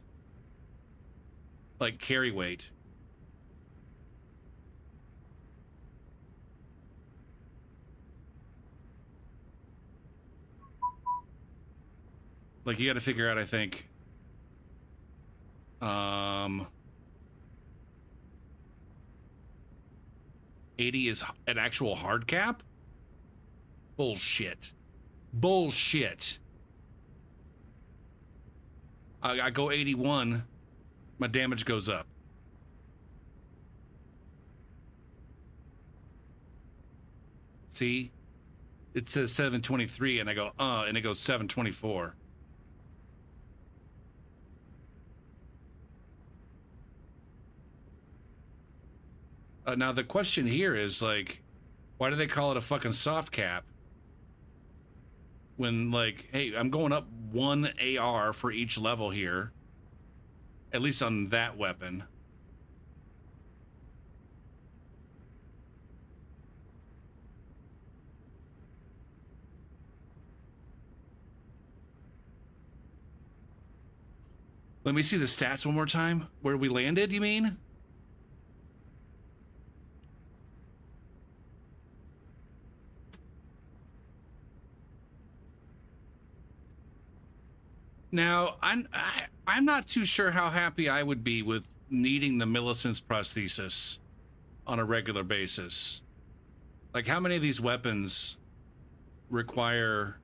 like carry weight. Like you got to figure out, I think. 80 is an actual hard cap? Bullshit. Bullshit. I go 81, my damage goes up. See? It says 723 and I go, and it goes 724. Now the question here is like, why do they call it a fucking soft cap? When like, hey, I'm going up 1 AR for each level here. At least on that weapon. Let me see the stats one more time. Where we landed, you mean? Now, I'm not too sure how happy I would be with needing the Millicent's prosthesis on a regular basis. Like, how many of these weapons require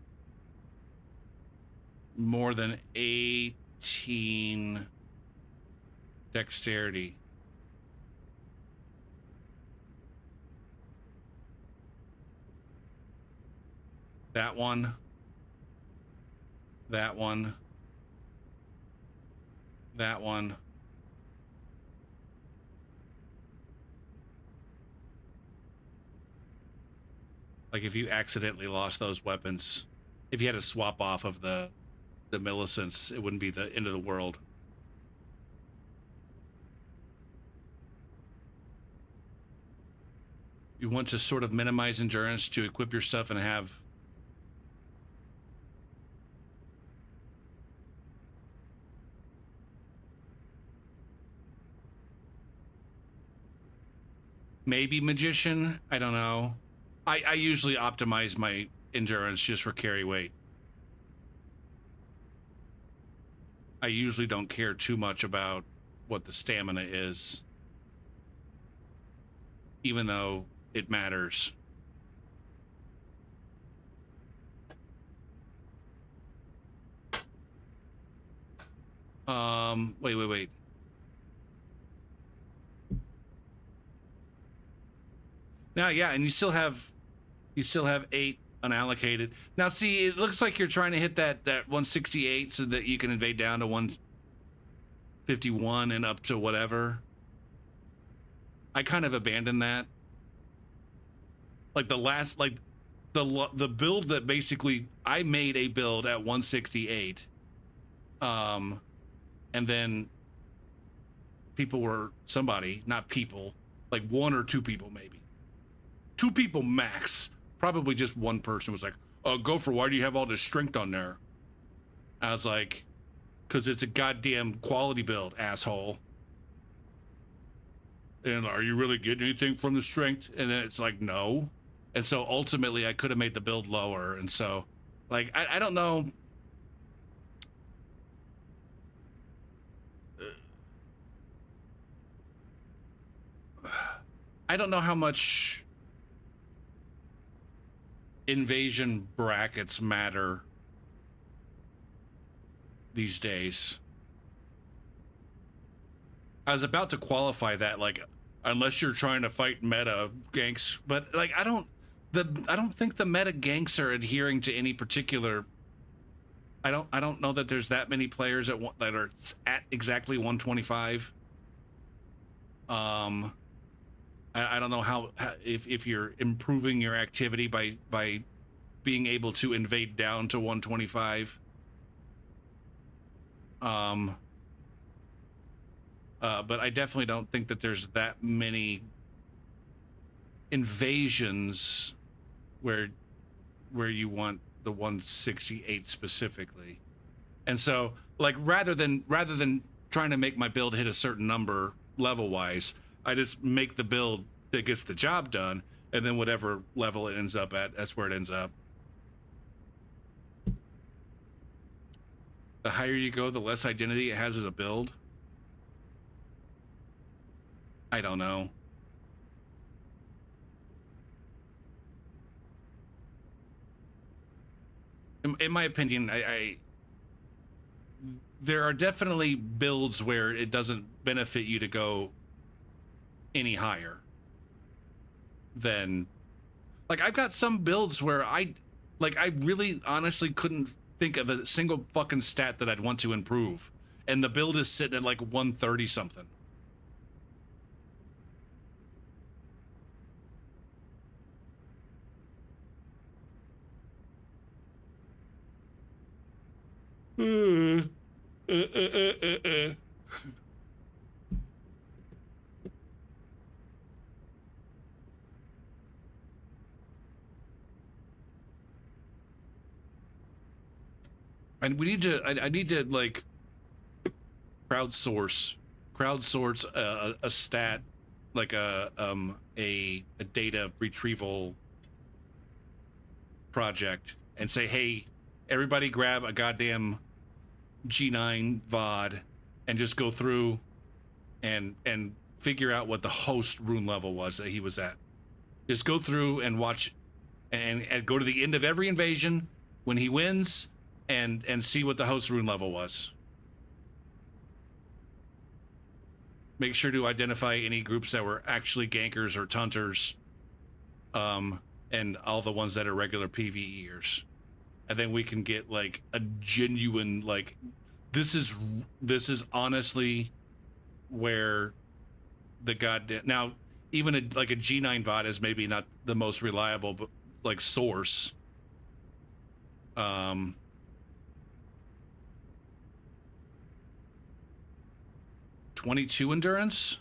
more than 18 Dexterity. That one. That one. That one. Like if you accidentally lost those weapons, if you had to swap off of the millicents, it wouldn't be the end of the world. You want to sort of minimize endurance to equip your stuff and have maybe magician. I don't know. I usually optimize my endurance just for carry weight. I usually don't care too much about what the stamina is, even though it matters. Wait. Now, yeah, and you still have 8 unallocated. Now, see, it looks like you're trying to hit that 168 so that you can invade down to 151 and up to whatever. I kind of abandoned that. Like the last, like the build that basically I made a build at 168, and then not people, like 1 or 2 people maybe. 2 people max. Probably just one person was like, Gopher, why do you have all this strength on there? I was like, because it's a goddamn quality build, asshole. And are you really getting anything from the strength? And then it's like, no. And so ultimately I could have made the build lower. And so, like, I don't know. I don't know how much invasion brackets matter these days. I was about to qualify that, like, unless you're trying to fight meta ganks, but like I don't think the meta ganks are adhering to any particular. I don't know that there's that many players that are at exactly 125. I don't know how if you're improving your activity by being able to invade down to 125. But I definitely don't think that there's that many invasions where you want the 168 specifically. And so, like, rather than trying to make my build hit a certain number level wise, I just make the build that gets the job done, and then whatever level it ends up at, that's where it ends up. The higher you go, the less identity it has as a build. I don't know. In my opinion, there are definitely builds where it doesn't benefit you to go any higher than, like, I've got some builds where I really honestly couldn't think of a single fucking stat that I'd want to improve, and the build is sitting at like 130 something. And we need to, I need to, like, crowdsource a stat, like a data retrieval project, and say, hey, everybody grab a goddamn G9 VOD and just go through and figure out what the host rune level was that he was at. Just go through and watch and go to the end of every invasion when he wins and see what the host rune level was. make sure to identify any groups that were actually gankers or taunters, and all the ones that are regular PvEers, and then we can get like a genuine like, this is honestly where the goddamn now even like a G9 VOD is maybe not the most reliable, but like source. 22 endurance.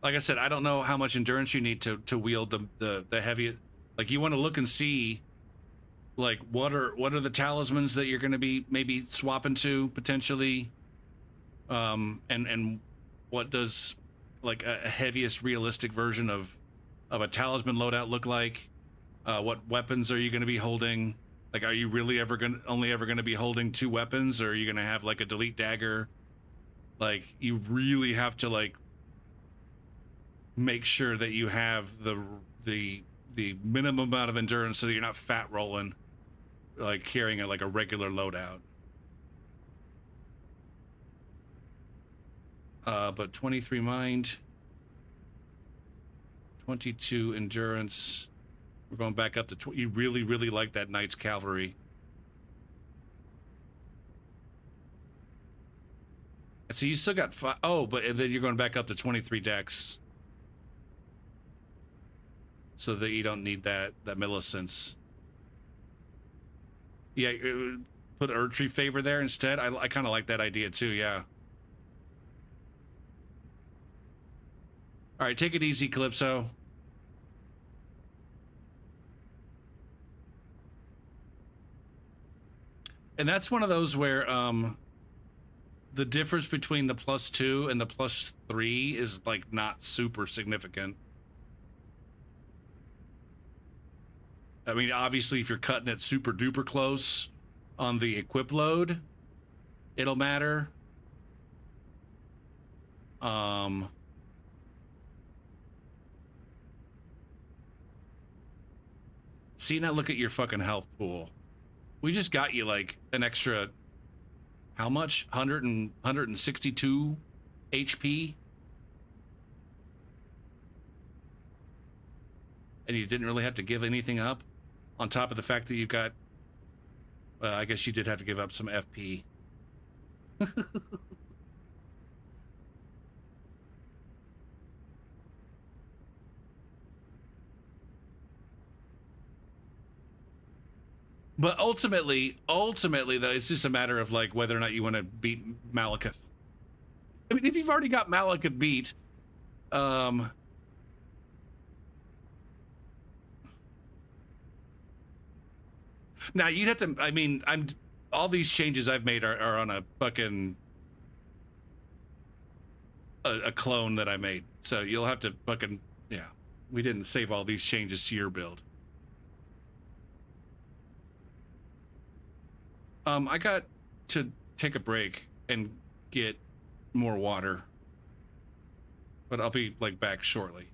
Like I said, I don't know how much endurance you need to wield the heavy. Like, you want to look and see, like, what are the talismans that you're going to be maybe swapping to potentially, and what does like a heaviest realistic version of a talisman loadout look like? What weapons are you going to be holding? Like, are you really only ever going to be holding 2 weapons, or are you going to have like a delete dagger? Like, you really have to like make sure that you have the minimum amount of endurance so that you're not fat rolling, like carrying like a regular loadout. But 23 mind, 22 endurance. We're going back up to you really like that Knight's Cavalry. And so you still got 5. Oh, but then you're going back up to 23 decks, so that you don't need that Millicent's. Yeah, put Erdtree favor there instead. I kind of like that idea too. Yeah. All right, take it easy, Calypso. And that's one of those where the difference between the +2 and the +3 is like not super significant. I mean, obviously, if you're cutting it super duper close on the equip load, it'll matter. See, now look at your fucking health pool. We just got you like an extra, how much? 162 HP? And you didn't really have to give anything up, on top of the fact that you've got, I guess you did have to give up some FP. But ultimately, though, it's just a matter of like whether or not you want to beat Malekith. I mean, if you've already got Malekith beat, now you'd have to. I mean, all these changes I've made are on a fucking a clone that I made, so you'll have to fucking, yeah. We didn't save all these changes to your build. I got to take a break and get more water, but I'll be like back shortly.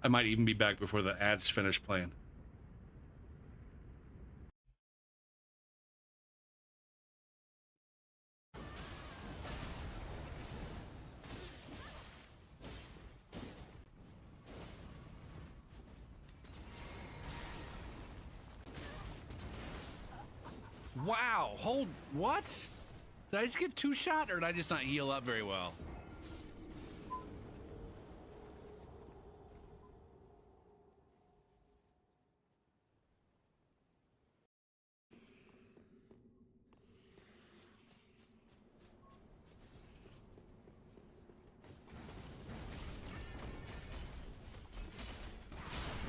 I might even be back before the ads finish playing. Wow, what? Did I just get 2 shot, or did I just not heal up very well?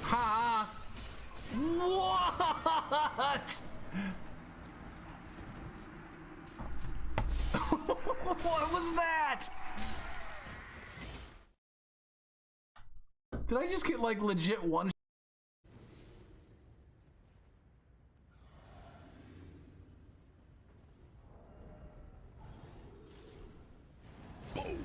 Ha! What? What was that? Did I just get like legit one? Boom.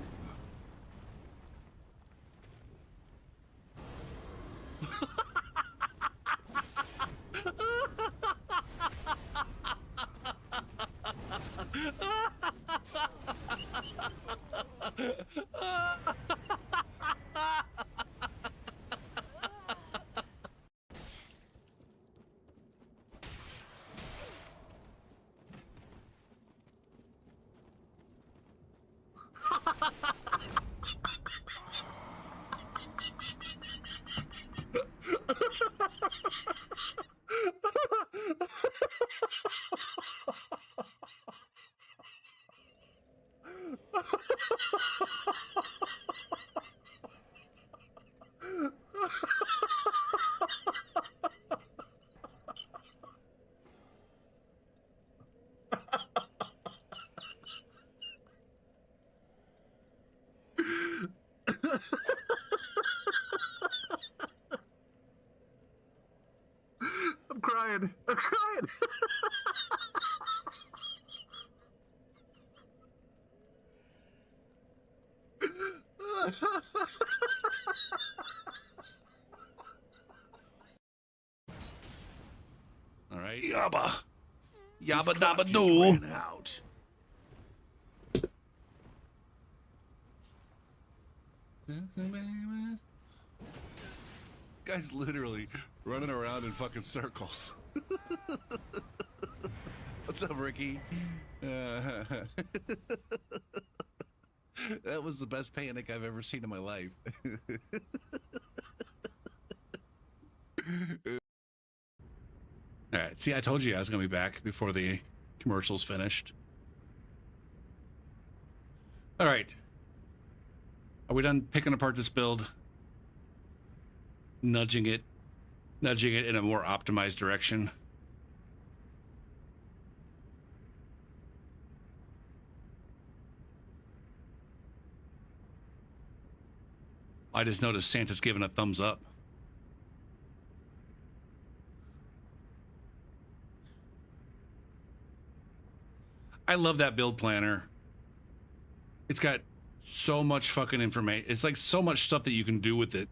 crying. I'm crying. All right. Yabba. His Yabba dabba cartridge doo. ran out. Guy's literally running around in fucking circles. What's up, Ricky? That was the best panic I've ever seen in my life. All right. See, I told you I was going to be back before the commercials finished. All right. Are we done picking apart this build? Nudging it in a more optimized direction. I just noticed Santa's giving a thumbs up. I love that build planner. It's got so much fucking information. It's like so much stuff that you can do with it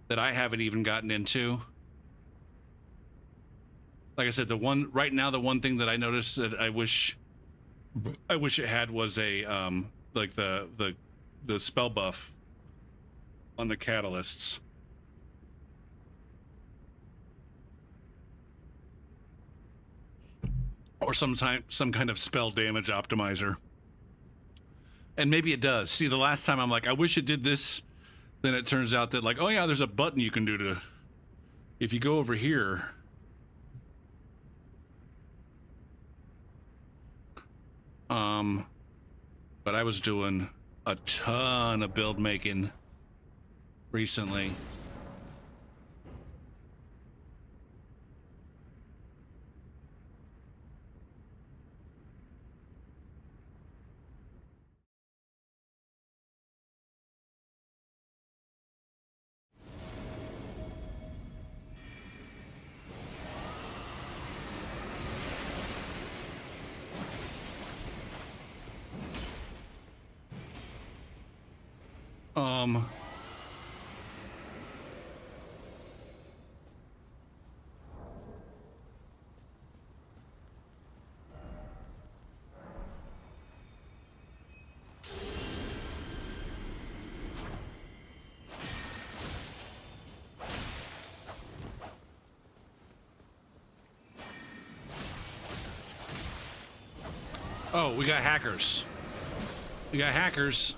that I haven't even gotten into. Like I said, the one thing that I noticed that I wish it had was a like the spell buff on the catalysts. Or some kind of spell damage optimizer. And maybe it does. See, the last time I'm like, I wish it did this. Then it turns out that, like, oh yeah, there's a button you can do to, if you go over here. But I was doing a ton of build making recently. Oh, we got hackers. We got hackers.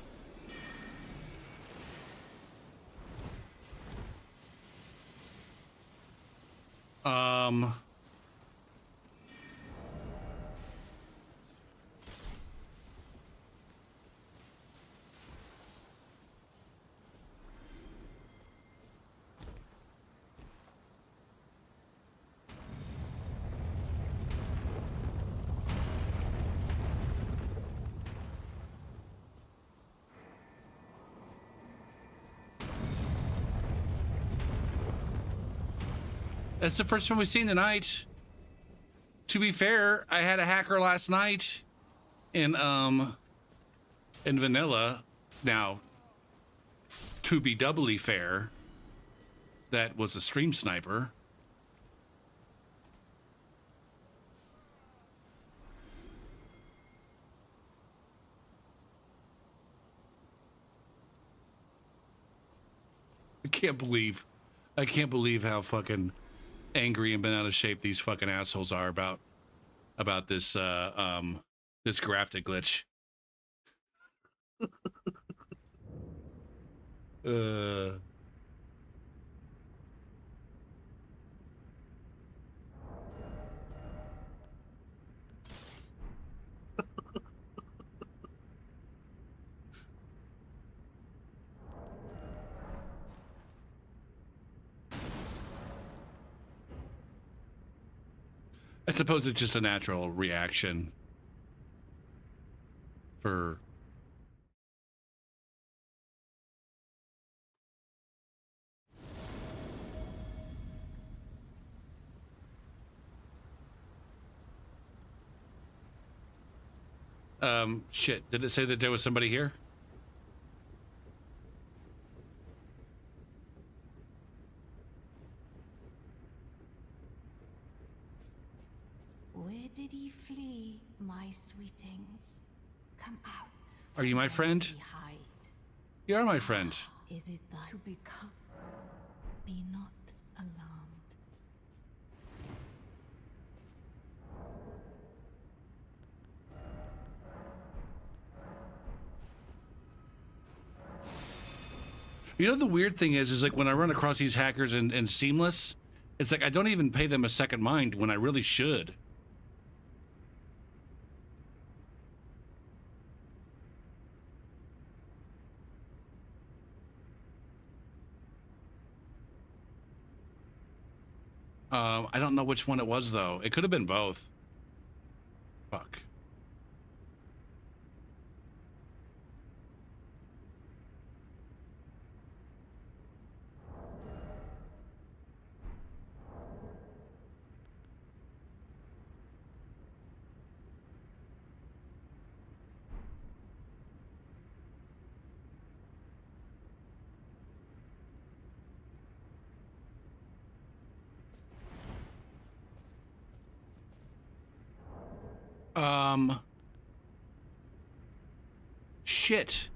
That's the first one we've seen tonight. To be fair, I had a hacker last night in vanilla. Now, to be doubly fair, that was a stream sniper. I can't believe how fucking angry and bent out of shape these fucking assholes are about this this graphic glitch. I suppose it's just a natural reaction for Shit. Did it say that there was somebody here? Where did he flee, my sweetings? Come out. Are you my from friend? whence ye hide. You are my friend. Is it to become? Be not alarmed. You know, the weird thing is like when I run across these hackers in Seamless, it's like I don't even pay them a second mind when I really should. I don't know which one it was, though. It could have been both. Fuck. Shit.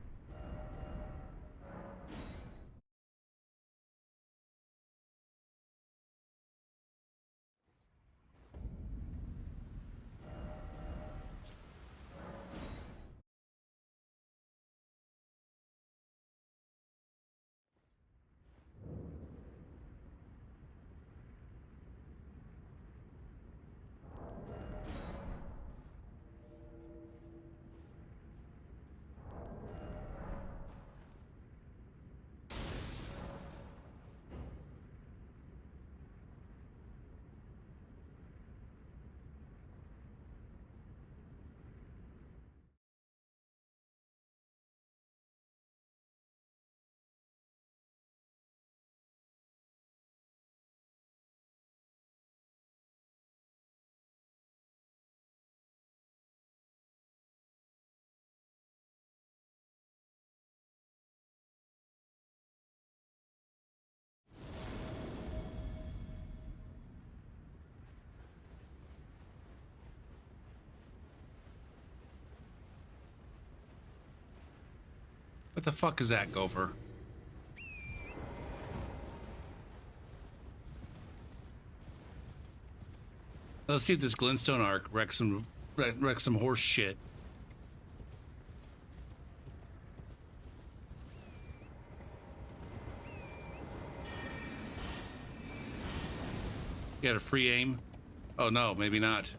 What the fuck is that, Gopher? Let's see if this Glintstone arc wrecks some horse shit. You got a free aim? Oh no, maybe not.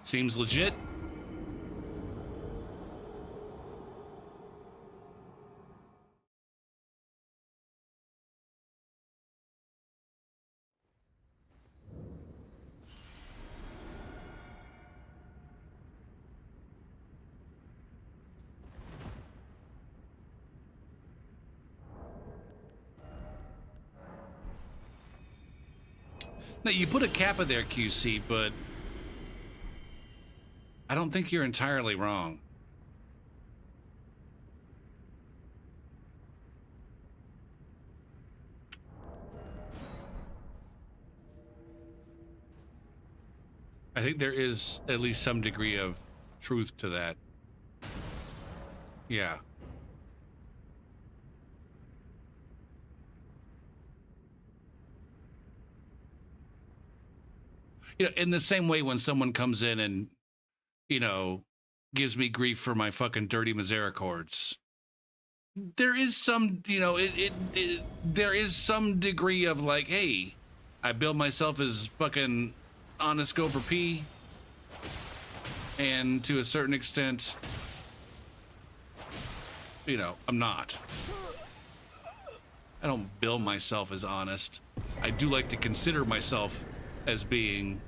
Seems legit. Now, you put a kappa there, QC, but I don't think you're entirely wrong. I think there is at least some degree of truth to that. Yeah. you know, in the same way when someone comes in and, you know, gives me grief for my fucking dirty misericords, there is some, you know, there is some degree of like, hey, I build myself as fucking honest Gopher P, and to a certain extent, you know, I'm not. I don't build myself as honest. I do like to consider myself as being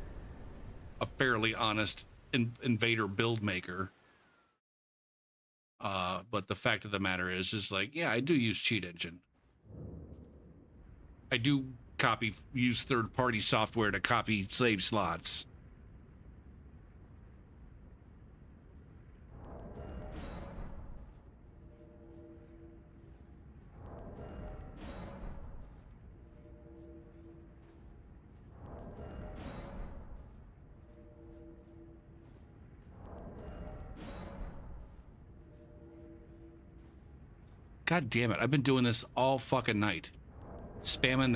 a fairly honest invader build maker. But the fact of the matter is like, yeah, I do use cheat engine. I do use third-party software to copy save slots. God damn it, I've been doing this all fucking night. Spamming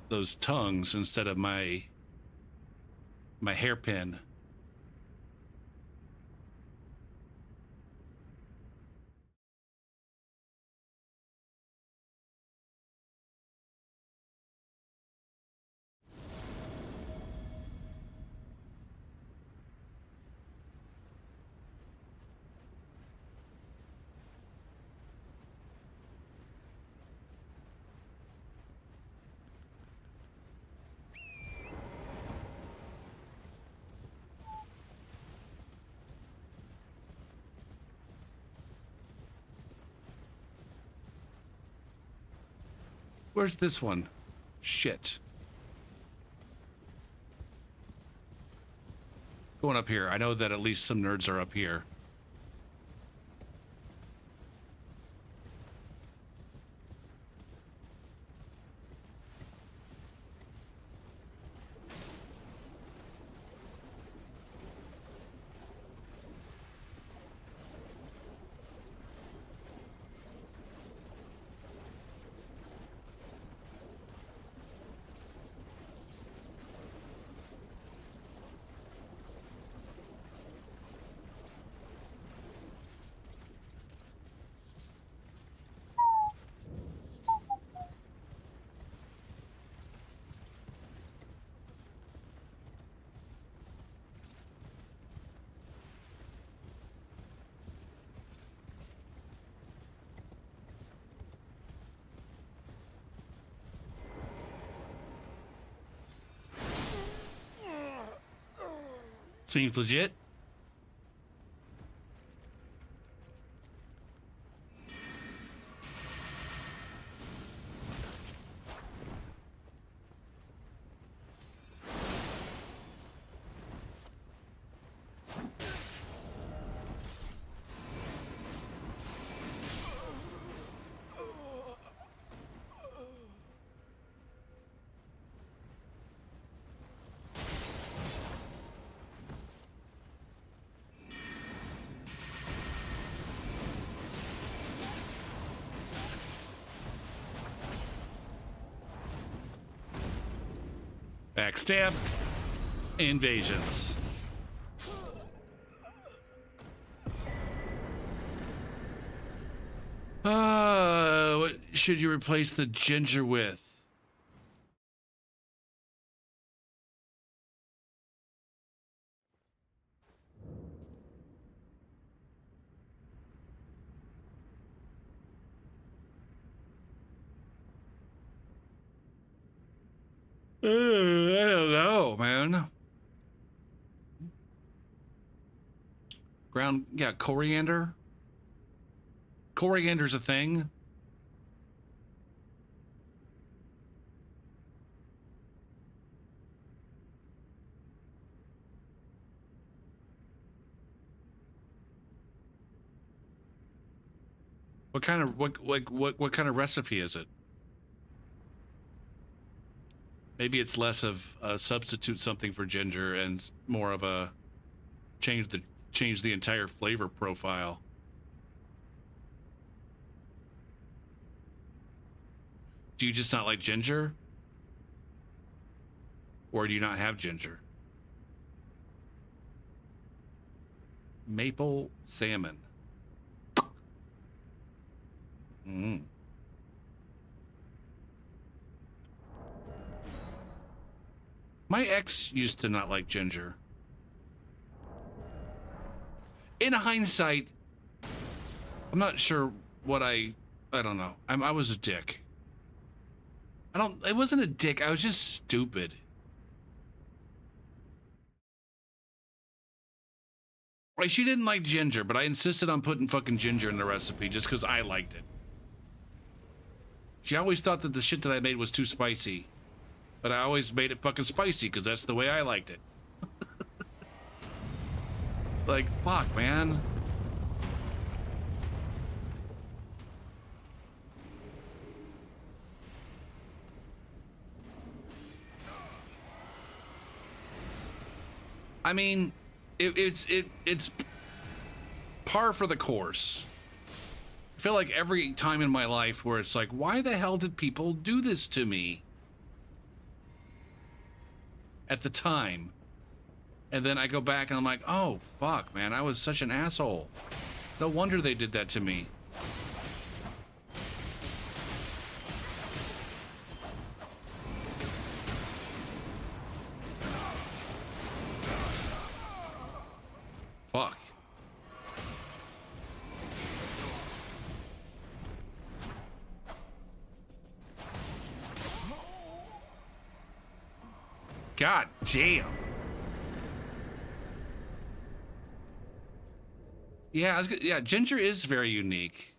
those tongues instead of my hairpin. Where's this one? Shit. Going up here. I know that at least some nerds are up here. Seems legit. Backstab. Invasions. What should you replace the ginger with? I don't know, man. Yeah, coriander. Coriander's a thing. What kind of recipe is it? Maybe it's less of a substitute something for ginger and more of a change the entire flavor profile. Do you just not like ginger? Or do you not have ginger? Maple salmon. Mm. My ex used to not like ginger. In hindsight, I'm not sure what I don't know. I was a dick. It wasn't a dick. I was just stupid. Like, she didn't like ginger, but I insisted on putting fucking ginger in the recipe just because I liked it. She always thought that the shit that I made was too spicy. But I always made it fucking spicy because that's the way I liked it. Like, fuck, man. I mean, it's par for the course. I feel like every time in my life where it's like, why the hell did people do this to me at the time? And then I go back and I'm like, oh, fuck, man, I was such an asshole. No wonder they did that to me. Fuck. God damn. Yeah, yeah, ginger is very unique.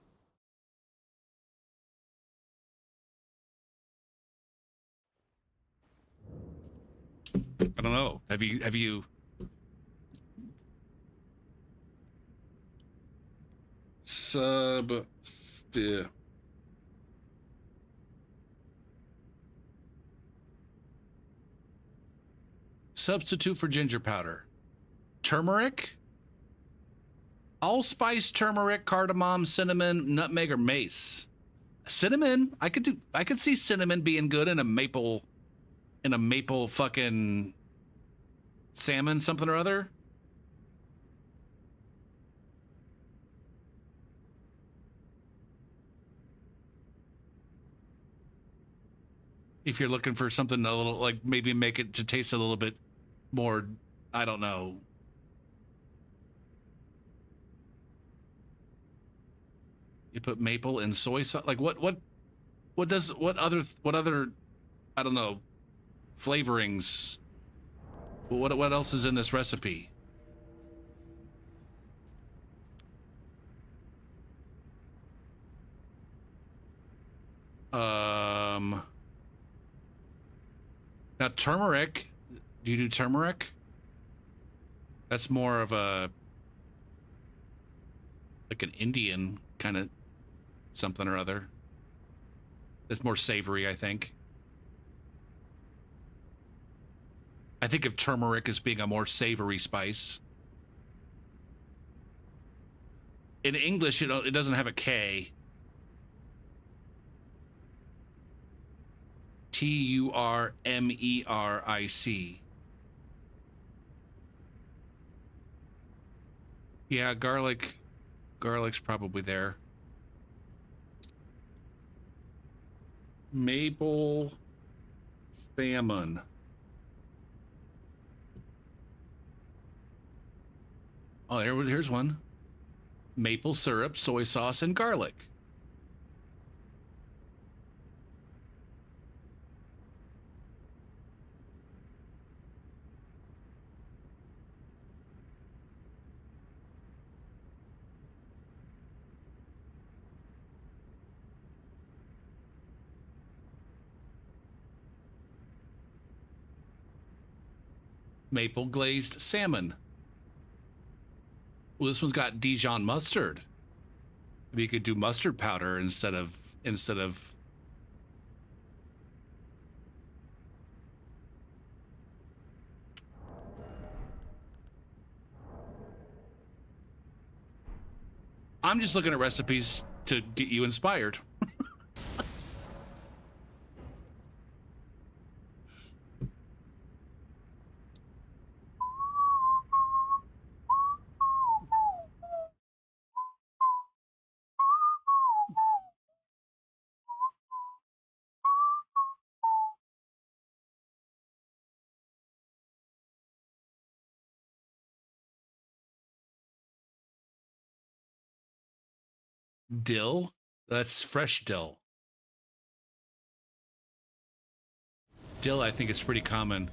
I don't know. Have you substitute for ginger powder? Turmeric? Allspice, turmeric, cardamom, cinnamon, nutmeg, or mace. Cinnamon, I could see cinnamon being good in a maple fucking salmon something or other. If you're looking for something a little, like, maybe make it to taste a little bit more, I don't know. You put maple and soy sauce. Like, what other I don't know, flavorings. What else is in this recipe? Now turmeric. Do you do turmeric? That's more of a like an Indian kind of something or other. It's more savory, I think. I think of turmeric as being a more savory spice. In English, it doesn't have a K. Turmeric. Yeah, garlic's probably there. Maple salmon. Oh, here's one. Maple syrup, soy sauce, and garlic. Maple glazed salmon. Well, this one's got Dijon mustard. Maybe you could do mustard powder instead of I'm just looking at recipes to get you inspired. Dill? That's fresh dill. Dill, I think, is pretty common.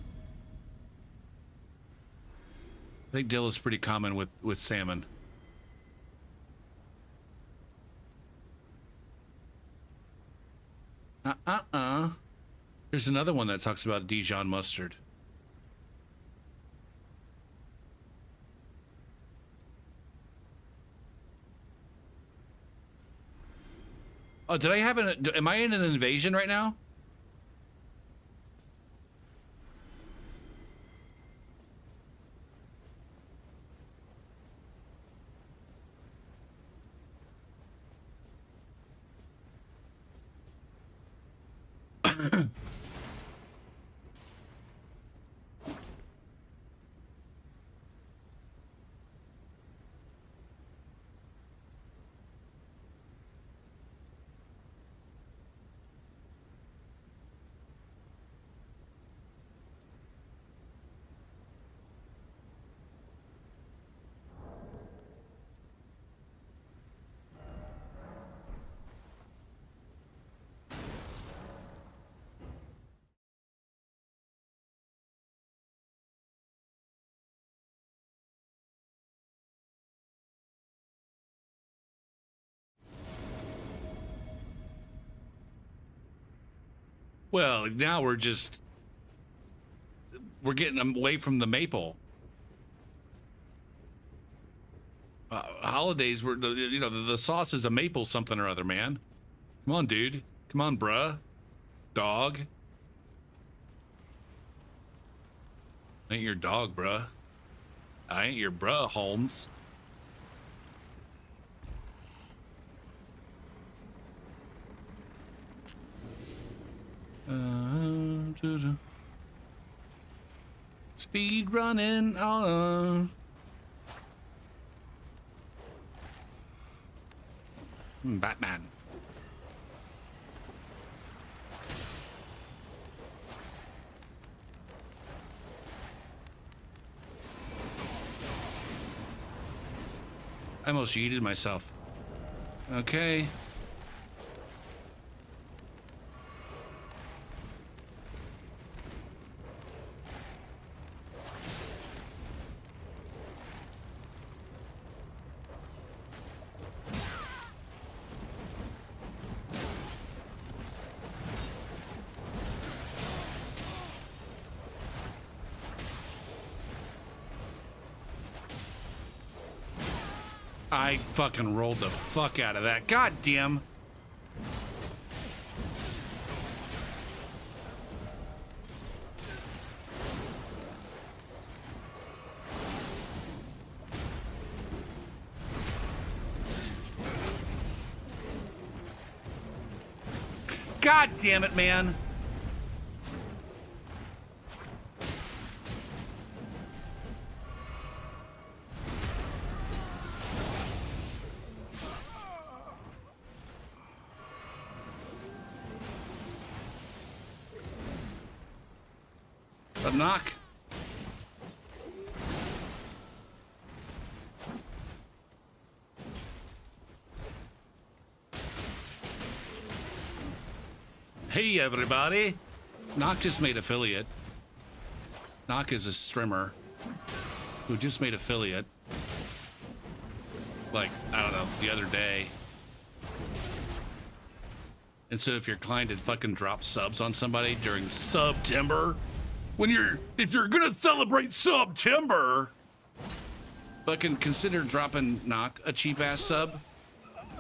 I think dill is pretty common with salmon. There's another one that talks about Dijon mustard. Oh, did I have am I in an invasion right now? Well, now we're getting away from the maple. Holidays were the sauce is a maple something or other, man. Come on, dude. Come on, bruh. Dog. I ain't your dog, bruh. I ain't your bruh, Holmes. Speed running. Batman. I almost yeeted myself. Okay. I fucking rolled the fuck out of that. God damn. God damn it, man. A knock. Hey, everybody. Knock just made affiliate. Knock is a streamer who just made affiliate. Like, I don't know, the other day. And so if you're inclined to fucking drop subs on somebody during September, if you're gonna celebrate September, fucking consider dropping Knock a cheap ass sub,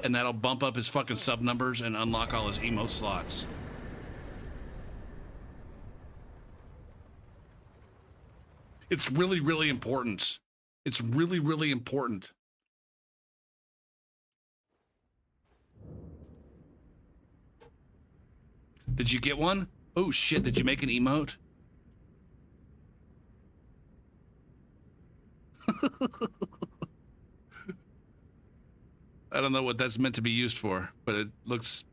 and that'll bump up his fucking sub numbers and unlock all his emote slots. It's really, really important. It's really, really important. Did you get one? Oh shit, did you make an emote? I don't know what that's meant to be used for, but it looks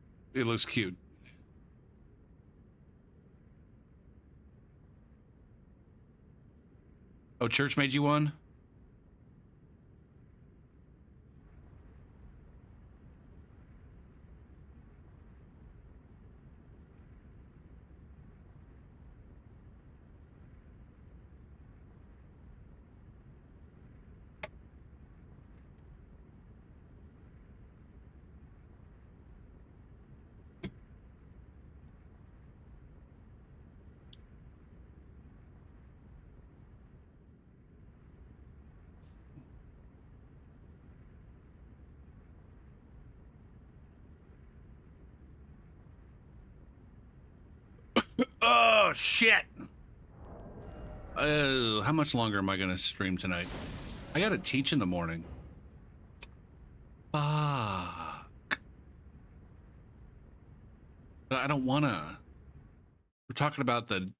cute. Oh, church made you one? Oh, shit. How much longer am I going to stream tonight? I got to teach in the morning. Fuck. But I don't want to. We're talking about the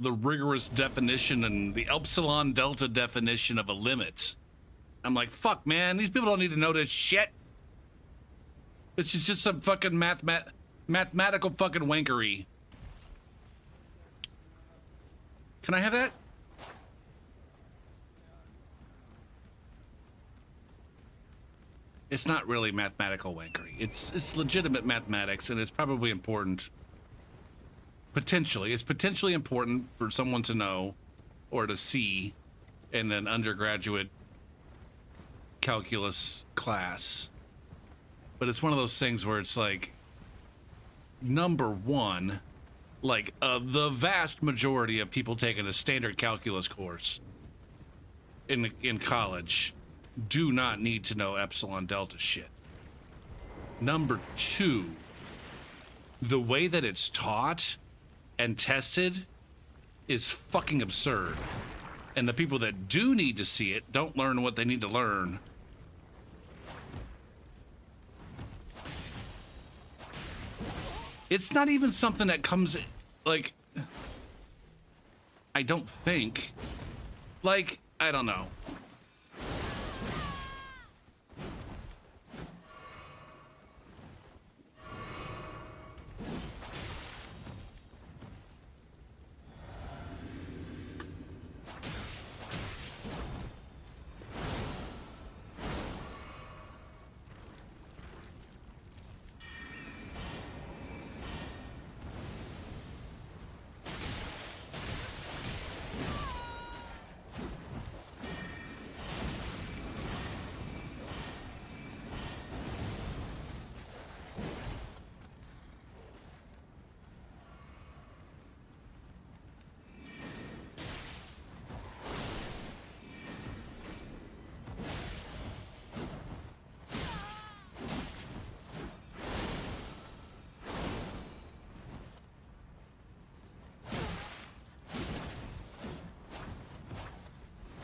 rigorous definition and the epsilon delta definition of a limit. I'm like, fuck, man, these people don't need to know this shit. It's just some fucking mathematical fucking wankery. Can I have that? It's not really mathematical wankery. It's legitimate mathematics, and it's probably important. Potentially. It's potentially important for someone to know or to see in an undergraduate calculus class. But it's one of those things where it's like, number one, like the vast majority of people taking a standard calculus course in college do not need to know epsilon delta shit. Number two, the way that it's taught and tested is fucking absurd. And the people that do need to see it don't learn what they need to learn. It's not even something that comes, like, I don't think. Like, I don't know.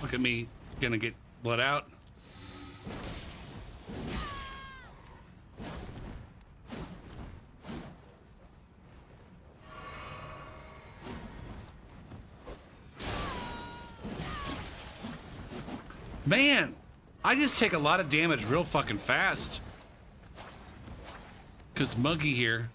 Look at me, gonna get blood out. Man, I just take a lot of damage real fucking fast. 'Cause Muggy here.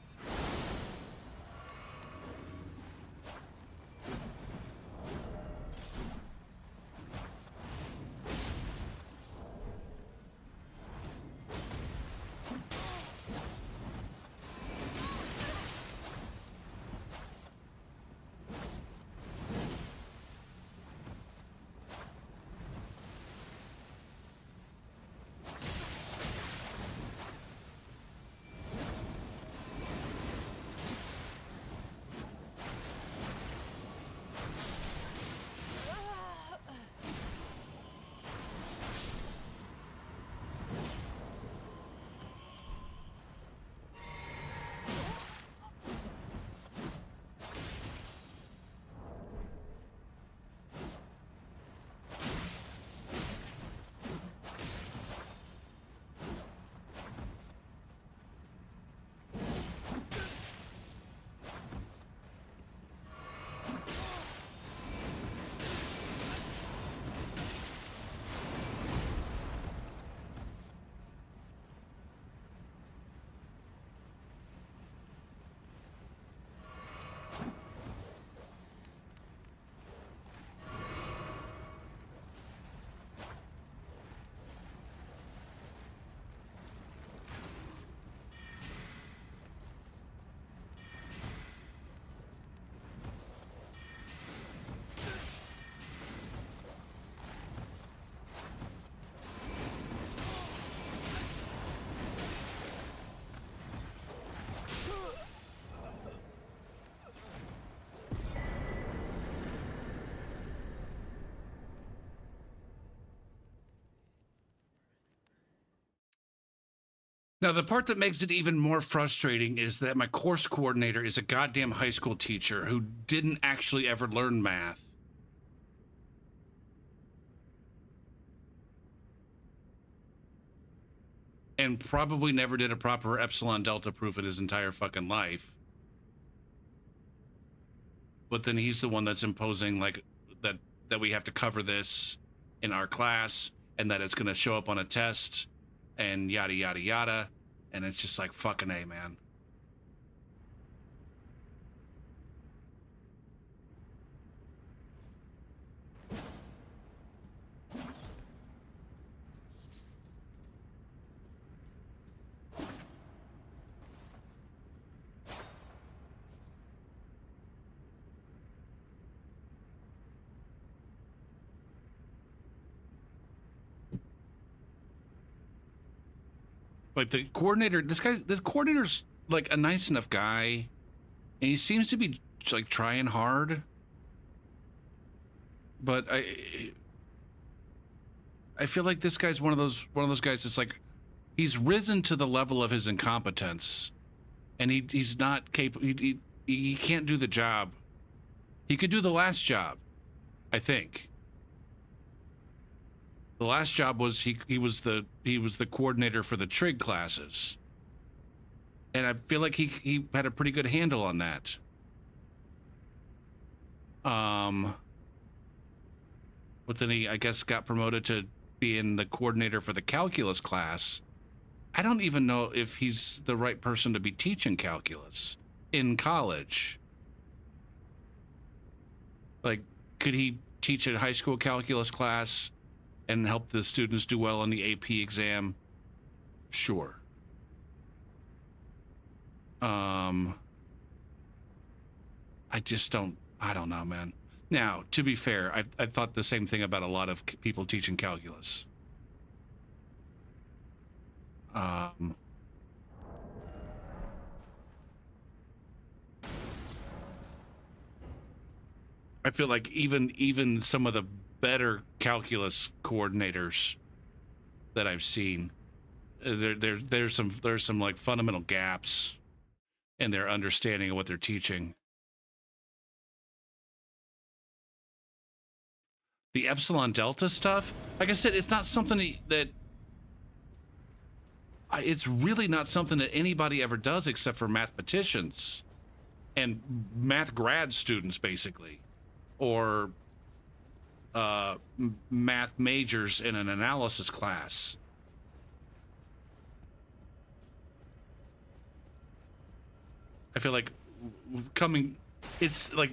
Now, the part that makes it even more frustrating is that my course coordinator is a goddamn high school teacher who didn't actually ever learn math. And probably never did a proper epsilon delta proof in his entire fucking life. But then he's the one that's imposing like that we have to cover this in our class and that it's going to show up on a test and yada yada yada, and it's just like fucking A, man. Like the coordinator, this coordinator's like a nice enough guy, and he seems to be like trying hard. But I feel like this guy's one of those guys that's like he's risen to the level of his incompetence, and he's not capable. He can't do the job. He could do the last job, I think. The last job was he was the coordinator for the trig classes, and I feel like he had a pretty good handle on that. But then he, I guess, got promoted to being the coordinator for the calculus class. I don't even know if he's the right person to be teaching calculus in college. Like, could he teach a high school calculus class and help the students do well on the AP exam? Sure. I don't know, man. Now, to be fair, I thought the same thing about a lot of people teaching calculus. I feel like even some of the better calculus coordinators that I've seen, there's some like fundamental gaps in their understanding of what they're teaching. The epsilon delta stuff, like I said, it's not something that it's really not something that anybody ever does except for mathematicians and math grad students, basically, or math majors in an analysis class. I feel like it's like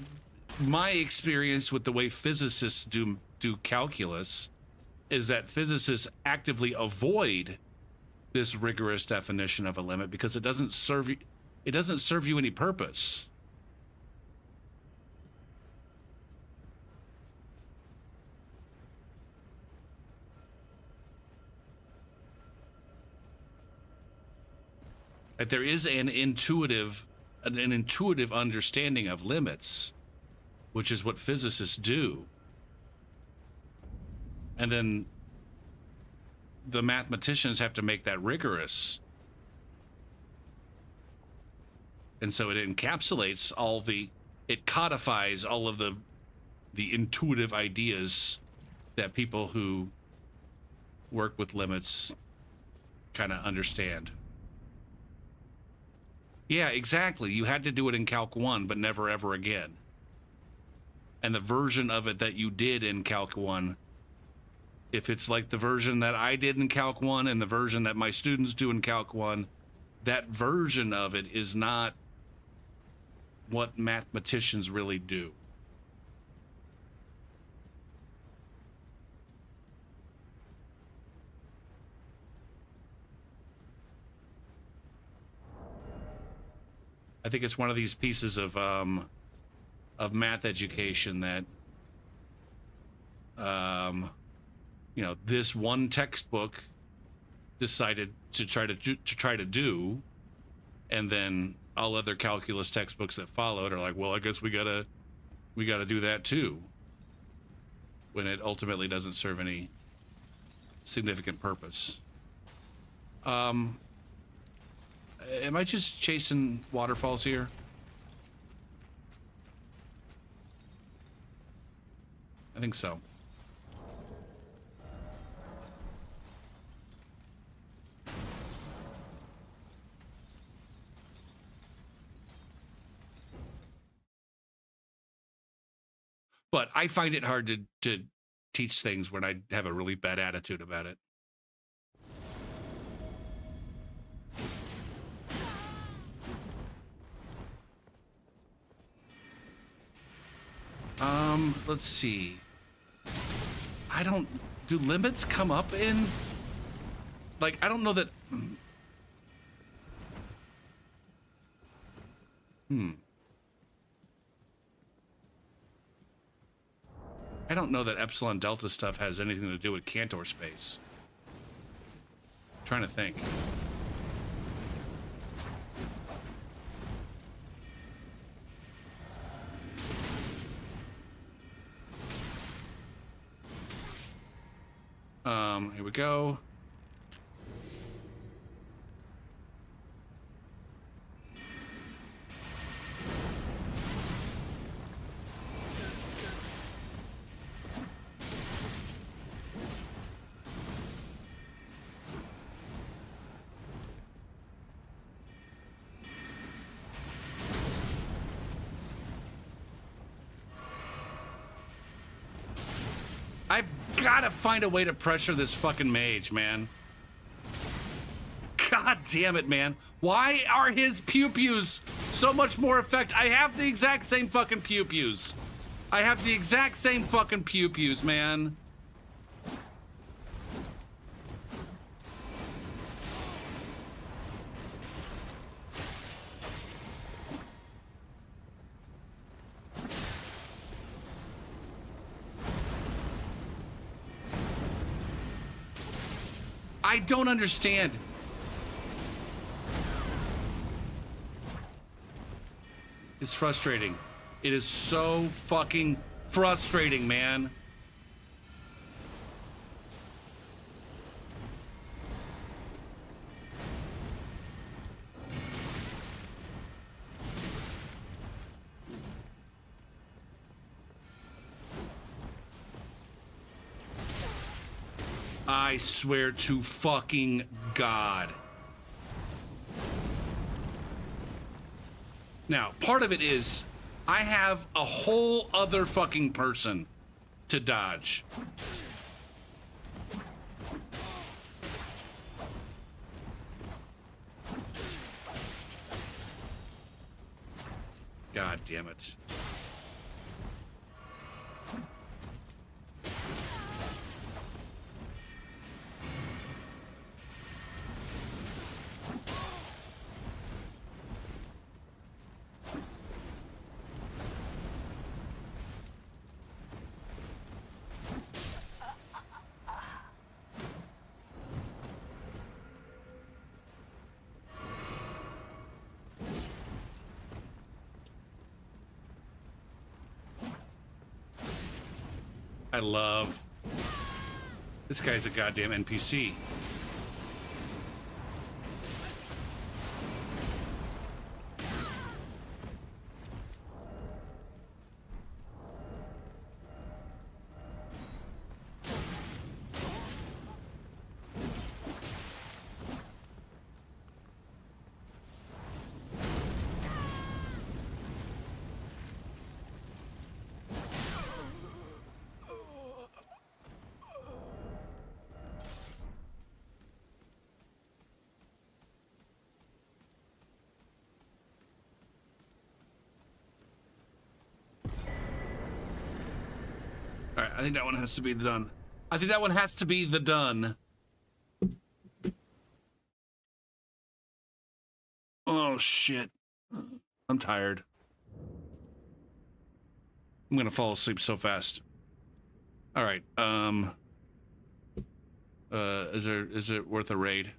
my experience with the way physicists do calculus is that physicists actively avoid this rigorous definition of a limit because it doesn't serve you any purpose. Like there is an intuitive understanding of limits, which is what physicists do. And then the mathematicians have to make that rigorous. And so it encapsulates it codifies all of the intuitive ideas that people who work with limits kind of understand. Yeah, exactly. You had to do it in Calc 1, but never ever again. And the version of it that you did in Calc 1, if it's like the version that I did in Calc 1 and the version that my students do in Calc 1, that version of it is not what mathematicians really do. I think it's one of these pieces of math education that this one textbook decided to try to do, and then all other calculus textbooks that followed are like, well, I guess we gotta do that too, when it ultimately doesn't serve any significant purpose. am I just chasing waterfalls here? I think so. But I find it hard to teach things when I have a really bad attitude about it. Let's see. I don't... Do limits come up in... Like, I don't know that... I don't know that Epsilon Delta stuff has anything to do with Cantor space. I'm trying to think. Here we go. I've gotta find a way to pressure this fucking mage, man. God damn it, man. Why are his pew-pews so much more effective? I have the exact same fucking pew-pews. I have the exact same fucking pew-pews, man. I don't understand. It's frustrating. It is so fucking frustrating, man. I swear to fucking God. Now, part of it is I have a whole other fucking person to dodge. God damn it. I love... This guy's a goddamn NPC. Alright, I think that one has to be the done. I think that one has to be the done. Oh, shit. I'm tired. I'm gonna fall asleep so fast. Alright, is it worth a raid?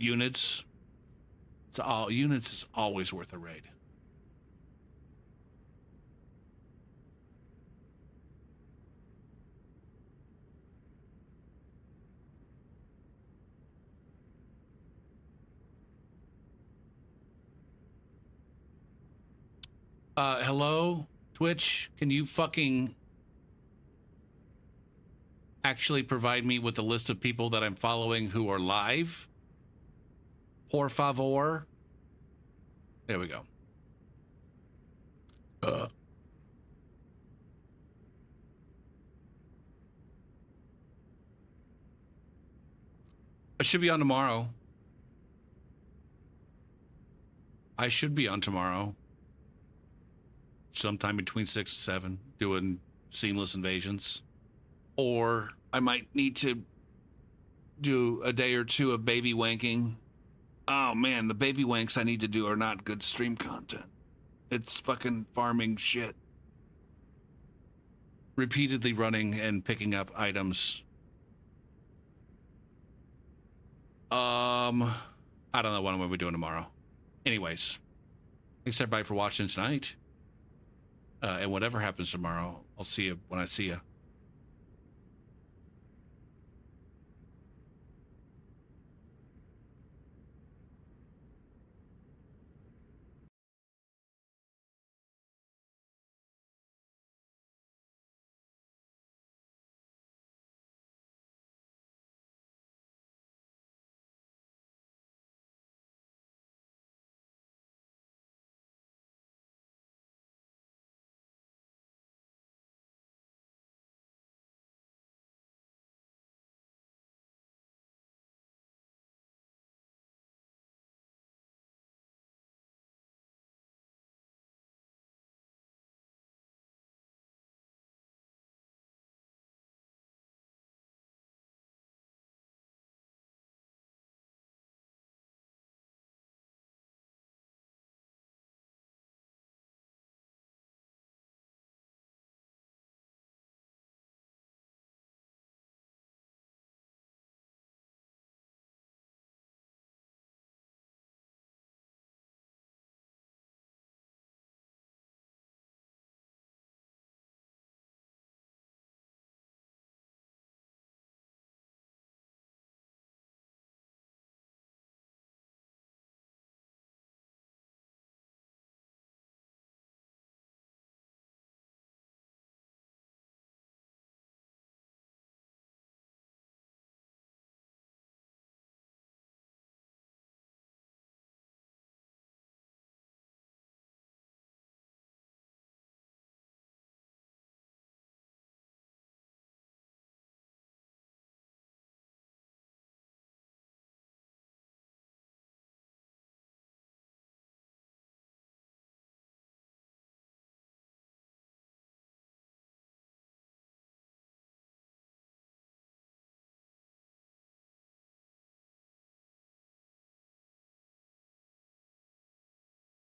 Units. Units is always worth a raid. Hello, Twitch. Can you fucking actually provide me with the list of people that I'm following who are live? Por favor. There we go. I should be on tomorrow. I should be on tomorrow. Sometime between 6 and 7, doing seamless invasions. Or I might need to do a day or two of baby wanking. Oh man, the baby wanks I need to do are not good stream content. It's fucking farming shit. Repeatedly running and picking up items. I don't know what I'm going to be doing tomorrow. Anyways, thanks everybody for watching tonight. And whatever happens tomorrow, I'll see you when I see you.